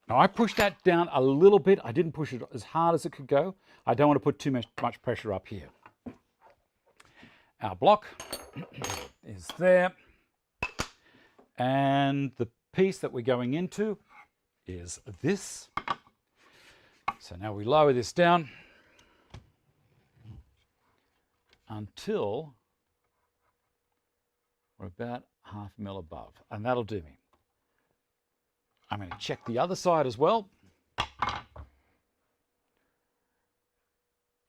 Now I pushed that down a little bit. I didn't push it as hard as it could go. I don't want to put too much pressure up here. Our block is there. And the piece that we're going into is this. So now we lower this down until we're about 1/2 mil above, and that'll do me. I'm going to check the other side as well.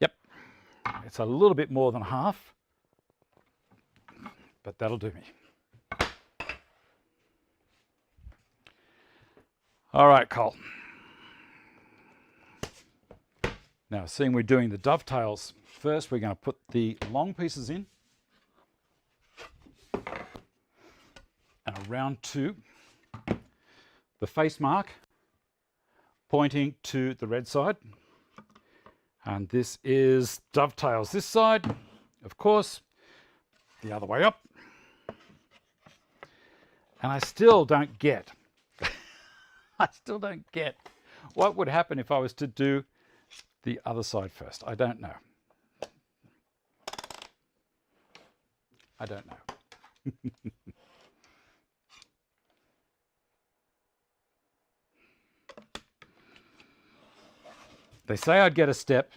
Yep, it's a little bit more than half, but that'll do me. All right, Cole. Now, seeing we're doing the dovetails first we're going to put the long pieces in and around to the face mark pointing to the red side. And this is dovetails this side, of course, the other way up. And I still don't get, what would happen if I was to do the other side first. I don't know. I don't know. They say I'd get a step.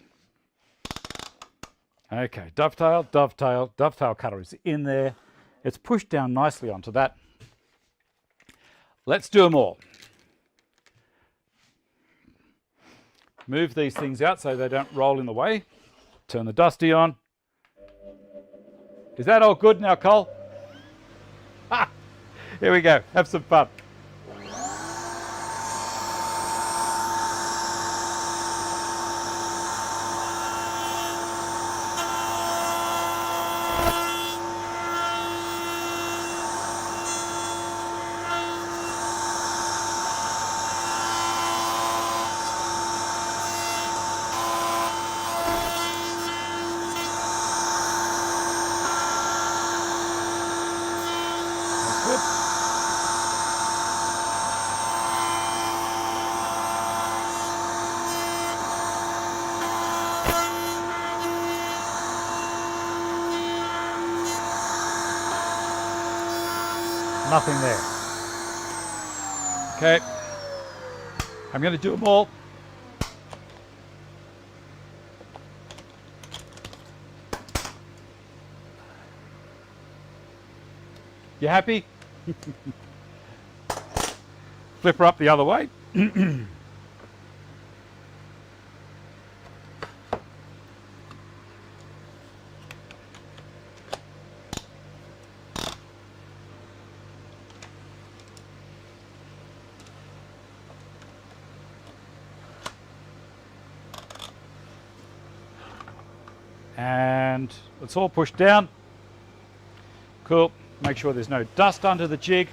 Okay, dovetail, dovetail, dovetail cutter is in there. It's pushed down nicely onto that. Let's do them all. Move these things out so they don't roll in the way. Turn the dusty on. Is that all good now, Cole? Ah, here we go. Have some fun. Nothing there. Okay, I'm going to do them all. You happy? Flip her up the other way. And it's all pushed down. Cool. Make sure there's no dust under the jig.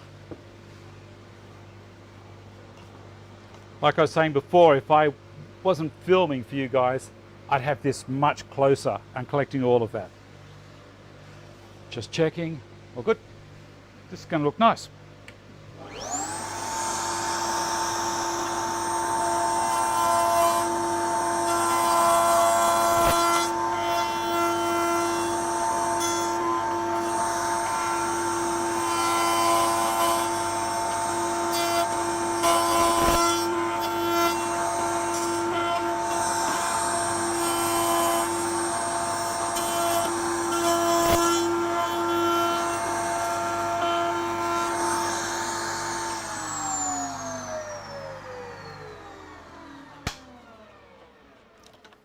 Like I was saying before, if I wasn't filming for you guys, I'd have this much closer and collecting all of that. Just checking. All good. This is going to look nice.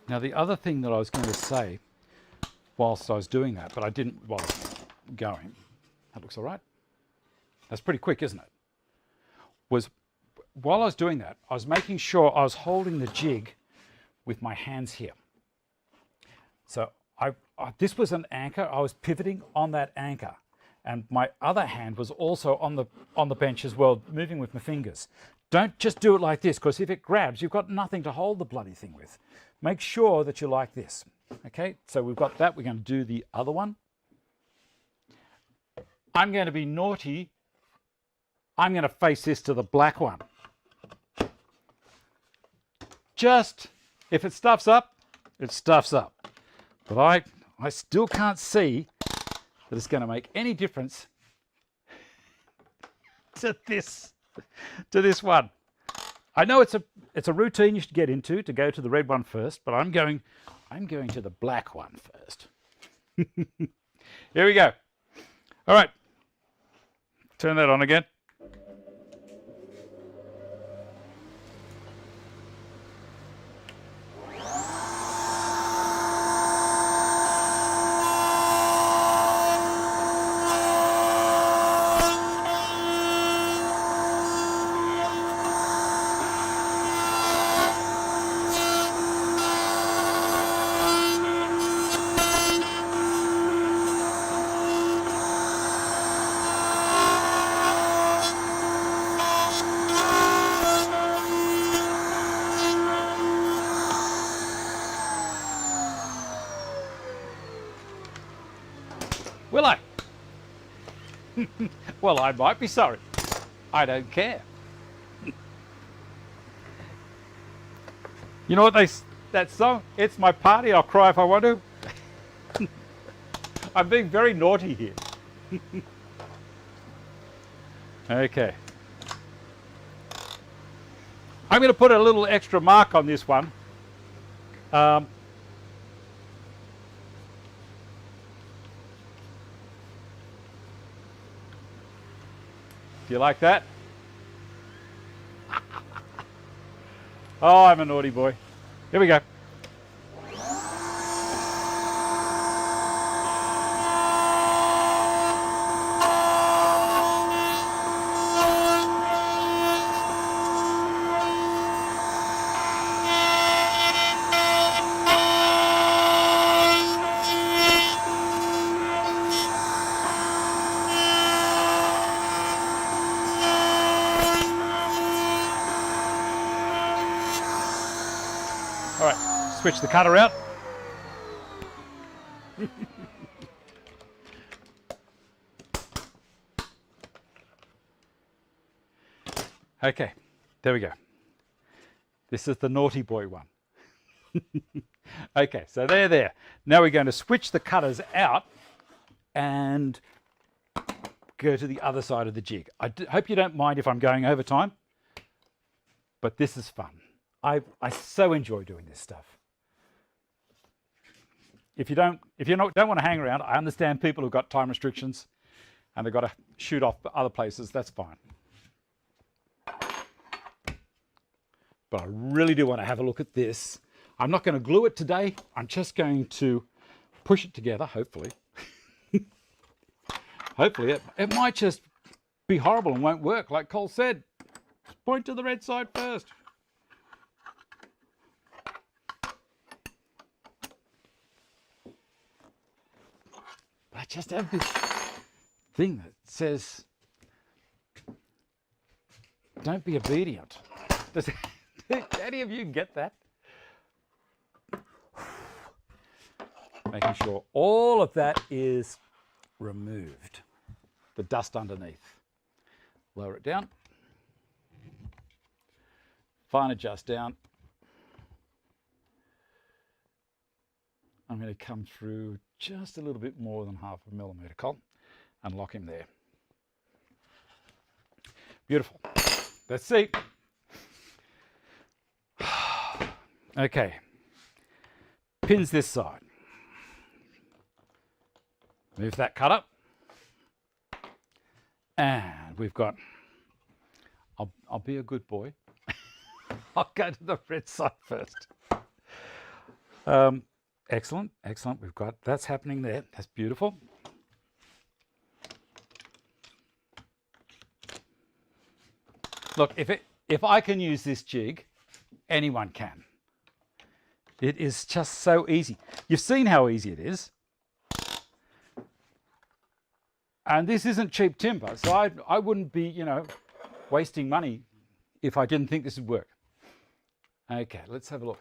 Now the other thing that I was going to say whilst I was doing that, but I didn't while going, that looks all right. That's pretty quick, isn't it? Was while I was doing that, I was making sure I was holding the jig with my hands here. So this was an anchor. I was pivoting on that anchor, and my other hand was also on the bench as well, moving with my fingers. Don't just do it like this, because if it grabs, you've got nothing to hold the bloody thing with. Make sure that you like this. Okay, so we've got that. We're going to do the other one. I'm going to be naughty. I'm going to face this to the black one. Just, if it stuffs up, it stuffs up. But I still can't see that it's going to make any difference to this one. I know it's a routine you should get into to go to the red one first, but I'm going to the black one first. Here we go. All right. Turn that on again. Well, I might be sorry. I don't care. You know what that song? It's my party, I'll cry if I want to. I'm being very naughty here. Okay. I'm going to put a little extra mark on this one. Do you like that? Oh, I'm a naughty boy. Here we go. All right, switch the cutter out. Okay, there we go. This is the naughty boy one. Okay, so they're there. Now we're going to switch the cutters out and go to the other side of the jig. I hope you don't mind if I'm going over time, but this is fun. I so enjoy doing this stuff. If you don't want to hang around, I understand people who've got time restrictions and they've got to shoot off other places. That's fine. But I really do want to have a look at this. I'm not going to glue it today. I'm just going to push it together, hopefully. Hopefully it might just be horrible and won't work, like Cole said. Point to the red side first. I just have this thing that says, don't be obedient. Does any of you get that? Making sure all of that is removed. The dust underneath. Lower it down. Fine adjust down. I'm going to come through just a little bit more than 0.5 millimetre, Col, and lock him there. Beautiful. Let's see. Okay. Pins this side. Move that cutter. And we've got, I'll be a good boy. I'll go to the red side first. Excellent, excellent. We've got, that's happening there. That's beautiful. Look, if I can use this jig, anyone can. It is just so easy. You've seen how easy it is. And this isn't cheap timber, so I wouldn't be, wasting money if I didn't think this would work. Okay, let's have a look.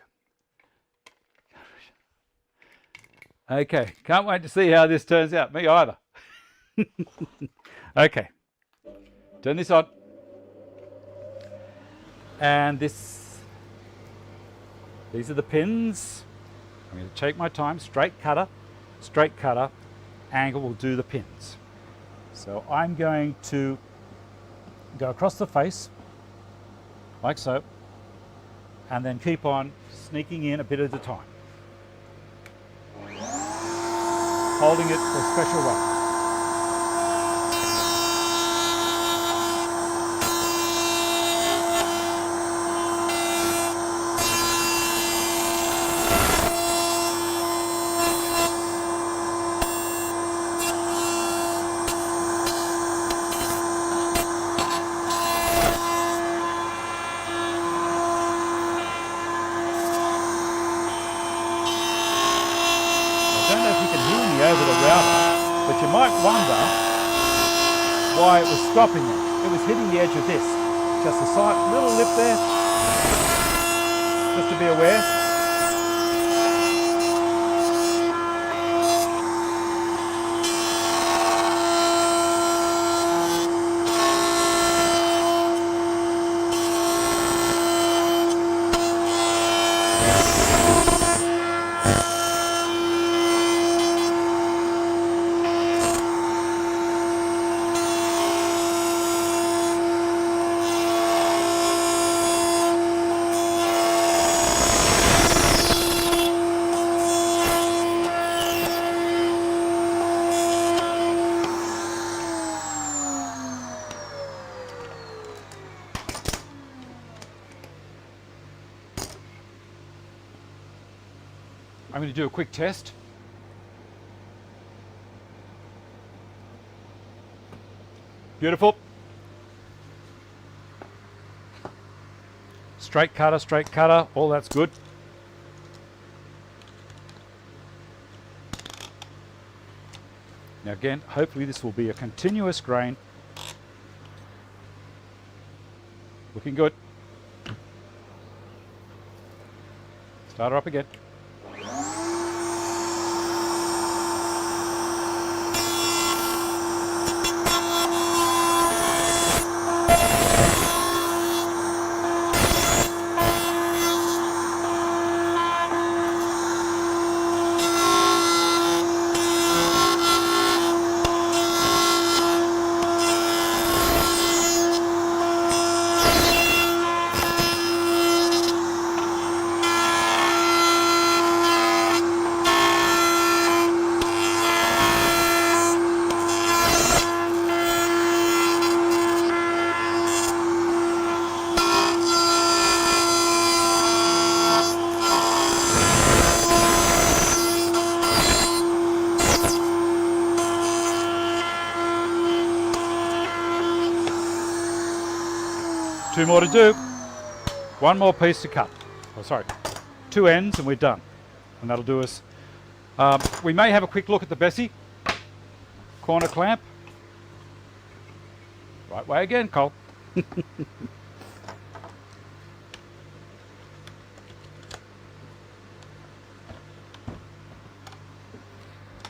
Okay, can't wait to see how this turns out. Me either. Okay, turn this on. And these are the pins. I'm going to take my time, straight cutter, angle will do the pins. So I'm going to go across the face, like so, and then keep on sneaking in a bit at a time. Holding it for a special way. Over the router, but you might wonder why it was stopping it. It was hitting the edge of this. Just a slight little lip there, just to be aware. I'm going to do a quick test. Beautiful. Straight cutter, all that's good. Now again, hopefully this will be a continuous grain. Looking good. Start her up again. Two more to do. One more piece to cut. Oh, sorry. Two ends and we're done. And that'll do us. We may have a quick look at the Bessey. Corner clamp. Right way again, Cole.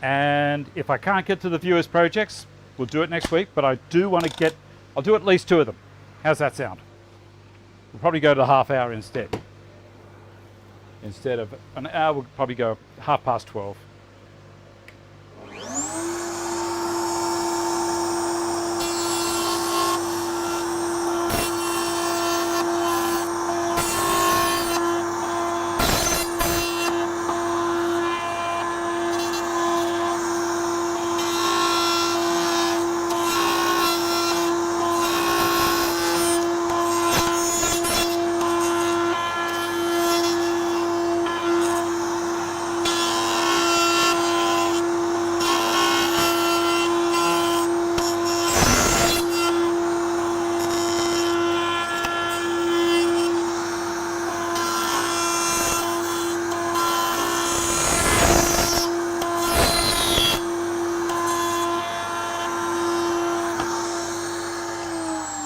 And if I can't get to the viewers projects, we'll do it next week, but I do want to get, I'll do at least two of them. How's that sound? We'll probably go to the half hour instead. Instead of an hour, we'll probably go 12:30.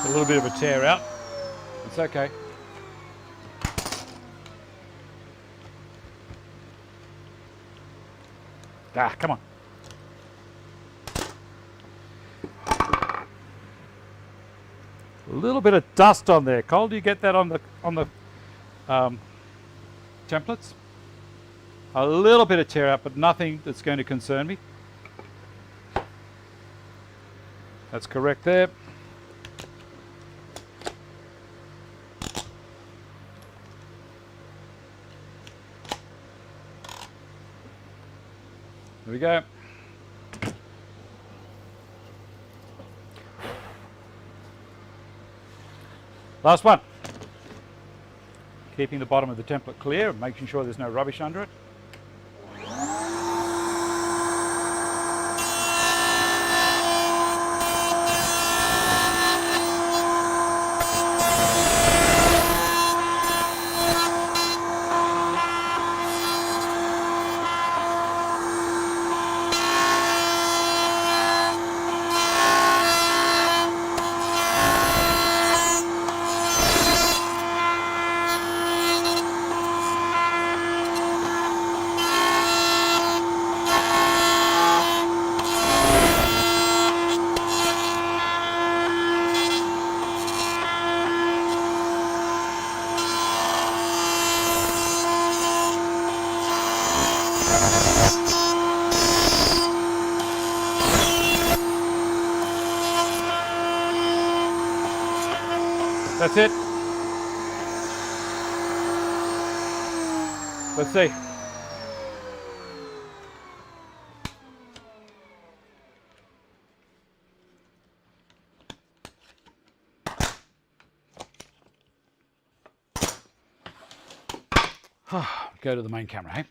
A little bit of a tear out. It's okay. Ah, come on. A little bit of dust on there. Cole, do you get that on the templates? A little bit of tear out, but nothing that's going to concern me. That's correct there. There we go. Last one. Keeping the bottom of the template clear and making sure there's no rubbish under it. That's it. Let's see. Go to the main camera, hey?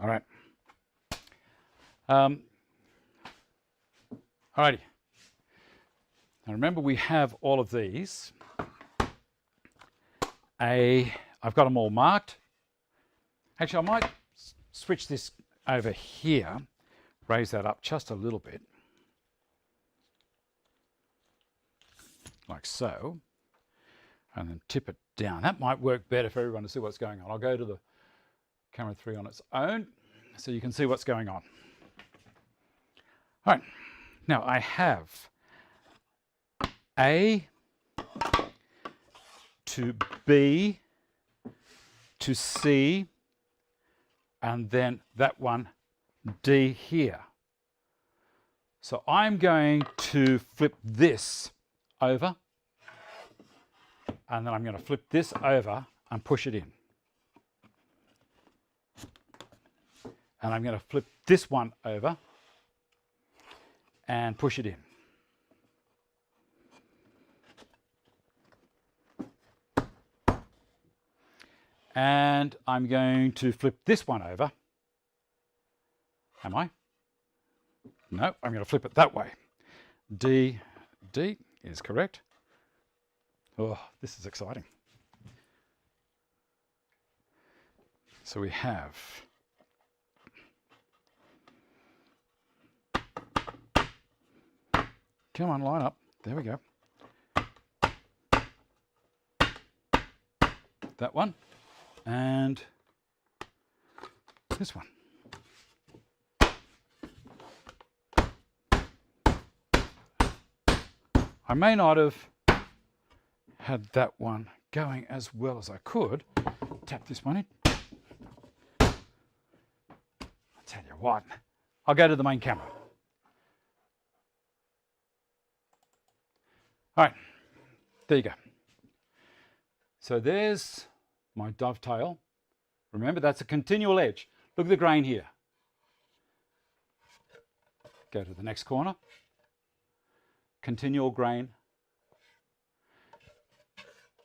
All right. Alrighty. Now remember, we have all of these. I've got them all marked. Actually, I might switch this over here, raise that up just a little bit, like so, and then tip it down. That might work better for everyone to see what's going on. I'll go to the camera 3 on its own so you can see what's going on. All right, now I have A to B to C, and then that one D here. So I'm going to flip this over, and then I'm going to flip this over and push it in. And I'm going to flip this one over and push it in. And I'm going to flip this one over. Am I? No, I'm going to flip it that way. D is correct. Oh, this is exciting. So we have come on, line up. There we go. That one. And this one. I may not have had that one going as well as I could. Tap this one in. I'll tell you what, I'll go to the main camera. All right, there you go. So there's my dovetail. Remember, that's a continual edge. Look at the grain here. Go to the next corner. Continual grain.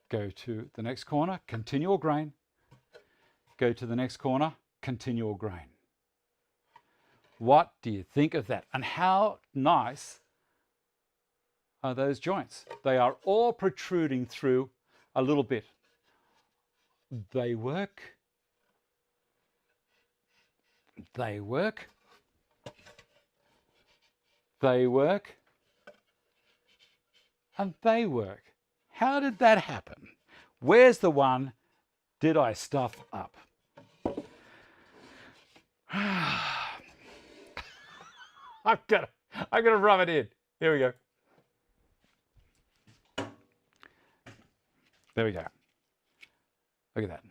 Go to the next corner, continual grain. Go to the next corner, continual grain. What do you think of that? And how nice are those joints? They are all protruding through a little bit. They work. They work. They work. And they work. How did that happen? Where's the one did I stuff up? I've got to rub it in. Here we go. There we go. Look at that.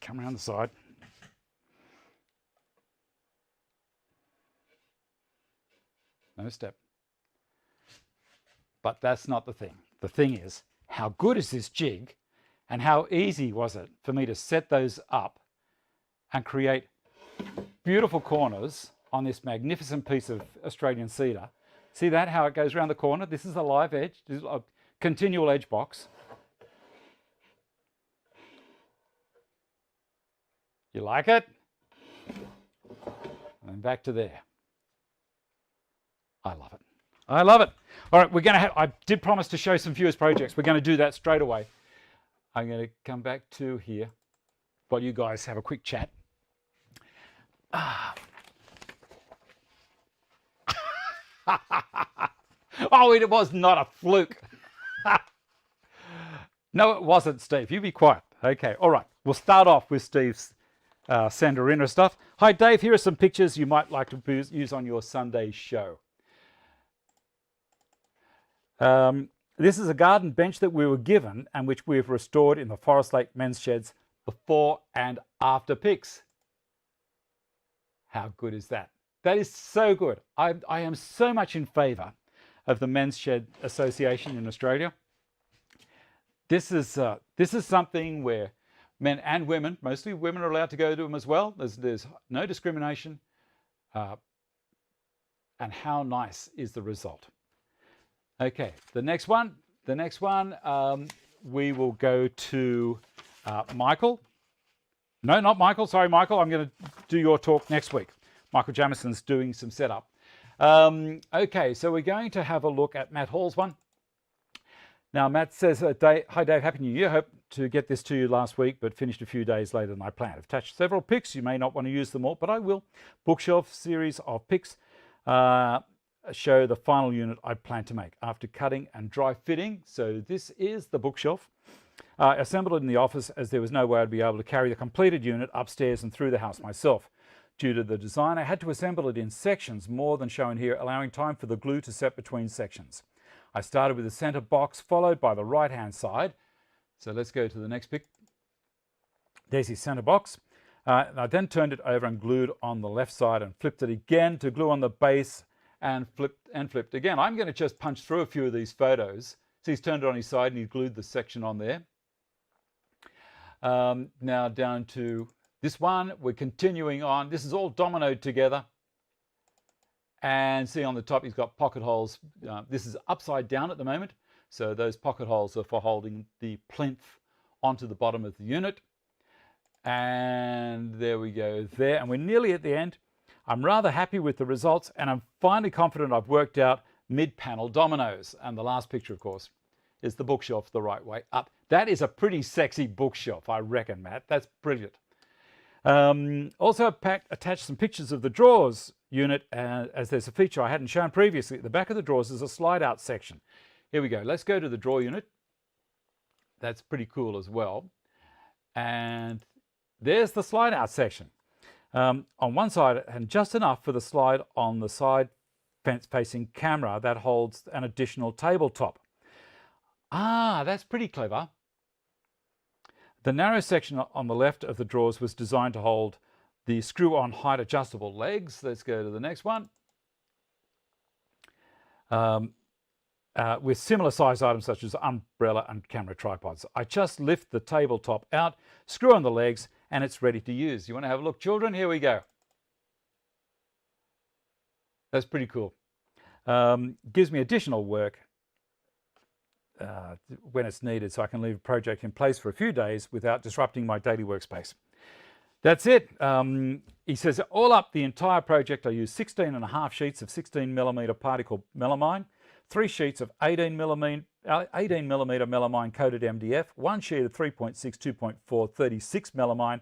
Come around the side. No step. But that's not the thing. The thing is, how good is this jig, and how easy was it for me to set those up and create beautiful corners on this magnificent piece of Australian cedar. See that, how it goes around the corner? This is a live edge. This is a continual edge box. You like it? And back to there. I love it. I love it. All right, we're going to have, I did promise to show some viewers projects. We're going to do that straight away. I'm going to come back to here while you guys have a quick chat. Oh, it was not a fluke. No, it wasn't, Steve. You be quiet. Okay, all right. We'll start off with Steve's Sandarina stuff. Hi, Dave. Here are some pictures you might like to use on your Sunday show. This is a garden bench that we were given and which we've restored in the Forest Lake men's sheds before and after pics. How good is that? That is so good. I am so much in favour of the Men's Shed Association in Australia. This is something where men and women, mostly women, are allowed to go to them as well. There's no discrimination. And how nice is the result? Okay, the next one, we will go to Michael. No, not Michael. Sorry, Michael. I'm going to do your talk next week. Michael Jamison's doing some setup. Okay, so we're going to have a look at Matt Hall's one. Now, Matt says, hi Dave, Happy New Year. Hope to get this to you last week, but finished a few days later than I planned. I've attached several pics. You may not want to use them all, but I will. Bookshelf series of pics show the final unit I plan to make after cutting and dry fitting. So this is the bookshelf. Assembled it in the office as there was no way I'd be able to carry the completed unit upstairs and through the house myself. Due to the design, I had to assemble it in sections more than shown here, allowing time for the glue to set between sections. I started with the center box, followed by the right-hand side. So let's go to the next pic. There's his center box. I then turned it over and glued on the left side and flipped it again to glue on the base and flipped again. I'm going to just punch through a few of these photos. So he's turned it on his side and he glued the section on there. Now down to this one, we're continuing on. This is all dominoed together. And see on the top, he's got pocket holes. This is upside down at the moment. So those pocket holes are for holding the plinth onto the bottom of the unit. And there we go there. And we're nearly at the end. I'm rather happy with the results, and I'm finally confident I've worked out mid-panel dominoes. And the last picture, of course, is the bookshelf the right way up. That is a pretty sexy bookshelf, I reckon, Matt. That's brilliant. Also attached some pictures of the drawers unit, as there's a feature I hadn't shown previously. At the back of the drawers is a slide out section. Here we go. Let's go to the drawer unit. That's pretty cool as well. And there's the slide out section. On one side, and just enough for the slide on the side fence facing camera that holds an additional tabletop. Ah, that's pretty clever. The narrow section on the left of the drawers was designed to hold the screw-on height adjustable legs. Let's go to the next one. With similar size items such as umbrella and camera tripods. I just lift the tabletop out, screw on the legs, and it's ready to use. You want to have a look, children? Here we go. That's pretty cool. Gives me additional work when it's needed, so I can leave a project in place for a few days without disrupting my daily workspace. That's it. He says, all up the entire project, I used 16.5 sheets of 16mm particle melamine, 3 sheets of 18mm melamine coated MDF, 1 sheet of 3.6, 2.4, 36 melamine,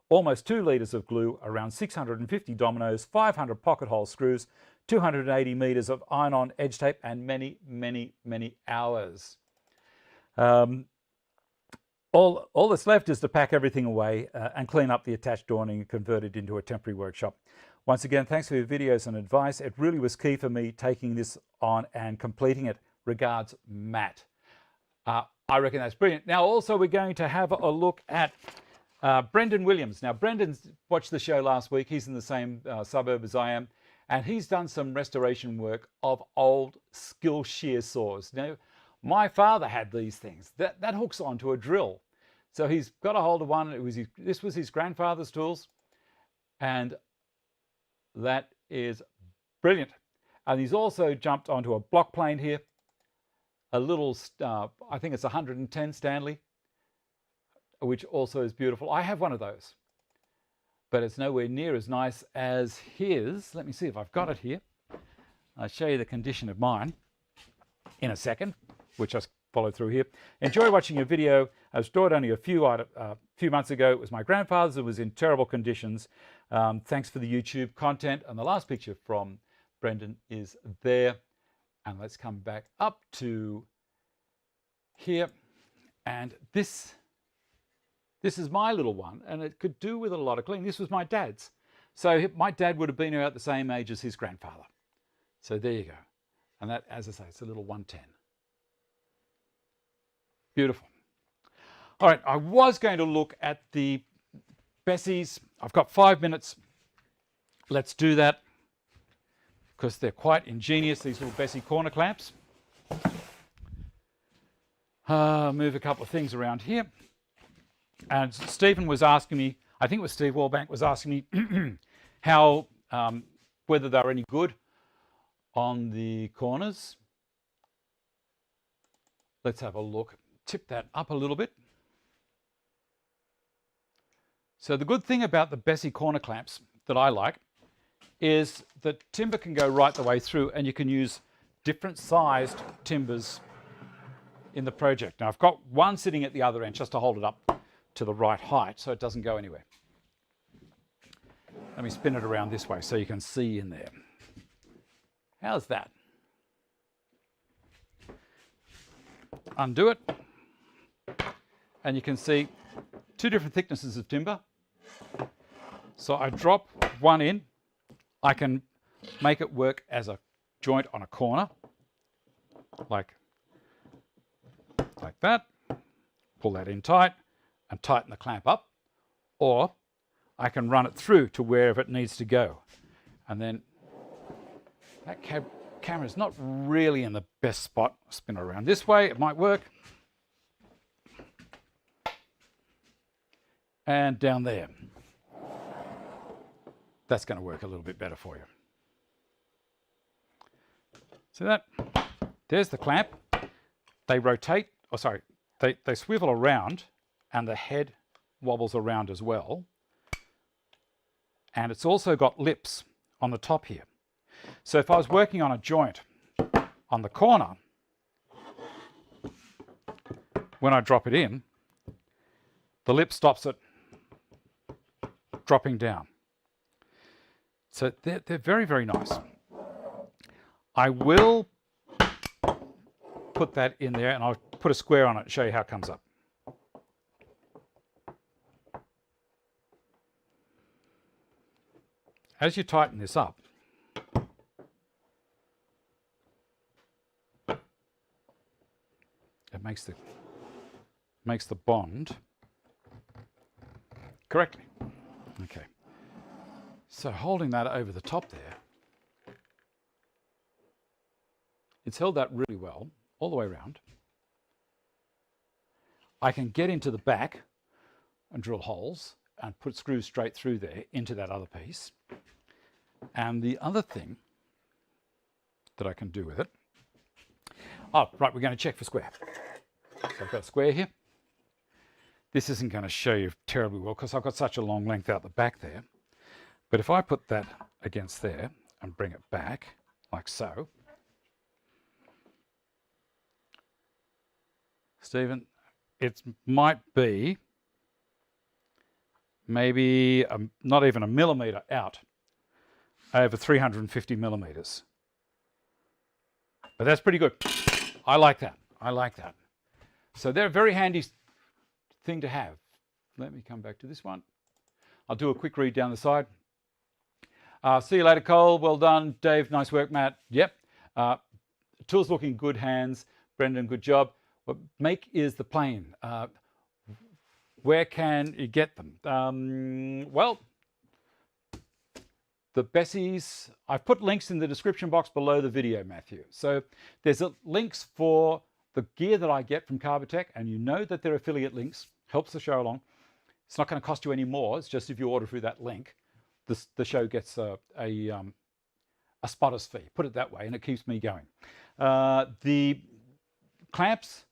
almost 2 litres of glue, around 650 dominoes, 500 pocket hole screws, 280 metres of iron-on edge tape, and many, many, many hours. All that's left is to pack everything away and clean up the attached awning and convert it into a temporary workshop. Once again, thanks for your videos and advice. It really was key for me taking this on and completing it. Regards, Matt. I reckon that's brilliant. Now, also, we're going to have a look at Brendan Williams. Now, Brendan's watched the show last week. He's in the same suburb as I am, and he's done some restoration work of old skill shear saws. Now, my father had these things. That hooks onto a drill. So he's got a hold of one. This was his grandfather's tools, and that is brilliant. And he's also jumped onto a block plane here, a little, I think it's 110 Stanley, which also is beautiful. I have one of those, but it's nowhere near as nice as his. Let me see if I've got it here. I'll show you the condition of mine in a second, which I followed through here. Enjoy watching your video. I was stored only a few months ago. It was my grandfather's. It was in terrible conditions. Thanks for the YouTube content. And the last picture from Brendan is there. And let's come back up to here. And this is my little one, and it could do with a lot of cleaning. This was my dad's. So my dad would have been about the same age as his grandfather. So there you go. And that, as I say, it's a little 110. Beautiful. All right, I was going to look at the Besseys. I've got 5 minutes. Let's do that, because they're quite ingenious, these little Bessey corner clamps. Move a couple of things around here. And Stephen was asking me, I think it was Steve Wallbank was asking me how, whether they were any good on the corners. Let's have a look. Tip that up a little bit. So the good thing about the Bessey corner clamps that I like is that timber can go right the way through, and you can use different sized timbers in the project. Now I've got one sitting at the other end just to hold it up to the right height so it doesn't go anywhere. Let me spin it around this way so you can see in there. How's that? Undo it, and you can see two different thicknesses of timber. So I drop one in, I can make it work as a joint on a corner, like that, pull that in tight and tighten the clamp up, or I can run it through to wherever it needs to go. And then that camera's not really in the best spot. Spin it around this way, it might work. And down there. That's going to work a little bit better for you. See that? There's the clamp. They rotate, they swivel around, and the head wobbles around as well. And it's also got lips on the top here. So if I was working on a joint on the corner, when I drop it in, the lip stops it dropping down. So they're very, very nice. I will put that in there, and I'll put a square on it and show you how it comes up. As you tighten this up, it makes the bond correctly. Okay. So holding that over the top there, it's held that really well all the way around. I can get into the back and drill holes and put screws straight through there into that other piece. And the other thing that I can do with it, oh, right, we're going to check for square. So I've got a square here. This isn't going to show you terribly well because I've got such a long length out the back there. But if I put that against there and bring it back like so, Stephen, it might be maybe not even a millimetre out over 350 millimetres. But that's pretty good. I like that. I like that. So they're a very handy thing to have. Let me come back to this one. I'll do a quick read down the side. See you later, Cole. Well done. Dave, nice work, Matt. Yep. Tools looking good, hands. Brendan, good job. What make is the plane. Where can you get them? Well, the Besseys, I've put links in the description box below the video, Matthew. So there's links for the gear that I get from Carbotech, and you know that they're affiliate links. Helps the show along. It's not going to cost you any more. It's just if you order through that link, the show gets a spotter's fee, put it that way, and it keeps me going. The clamps,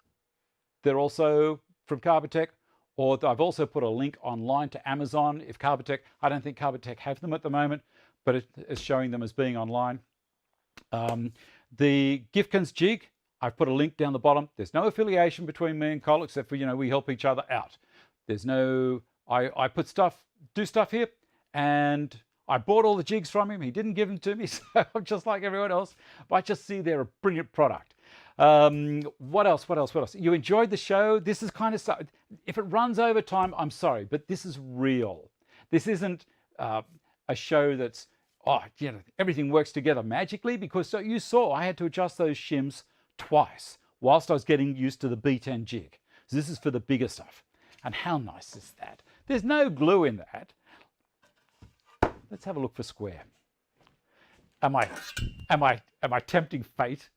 they're also from Carbotech, or I've also put a link online to Amazon. If Carbotech, I don't think Carbotech have them at the moment, but it is showing them as being online. The Gifkins jig, I've put a link down the bottom. There's no affiliation between me and Cole, except for, we help each other out. There's no, I put do stuff here, and I bought all the jigs from him. He didn't give them to me, so I'm just like everyone else. But I just see they're a brilliant product. What else? You enjoyed the show? This is kind of stuff. If it runs over time, I'm sorry, but this is real. This isn't a show that's, everything works together magically, because you saw I had to adjust those shims twice whilst I was getting used to the B10 jig. So this is for the bigger stuff. And how nice is that? There's no glue in that. Let's have a look for square. Am I tempting fate?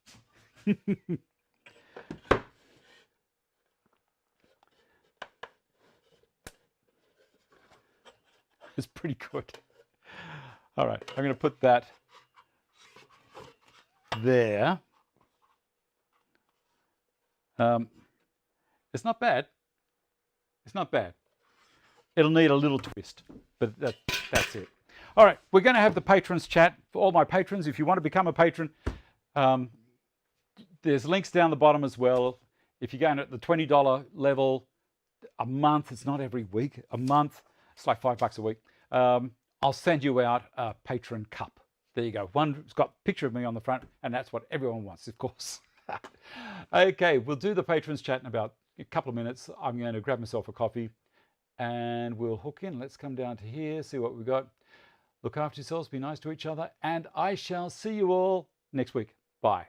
It's pretty good. All right, I'm going to put that there. It's not bad. It's not bad. It'll need a little twist, but that's it. All right, we're going to have the patrons chat. For all my patrons, if you want to become a patron, there's links down the bottom as well. If you're going at the $20 level a month, it's not every week, a month, it's like $5 a week. I'll send you out a patron cup. There you go. One's got a picture of me on the front, and that's what everyone wants, of course. Okay, we'll do the patrons chat in about a couple of minutes. I'm going to grab myself a coffee and we'll hook in. Let's come down to here, see what we've got. Look after yourselves, be nice to each other, and I shall see you all next week. Bye.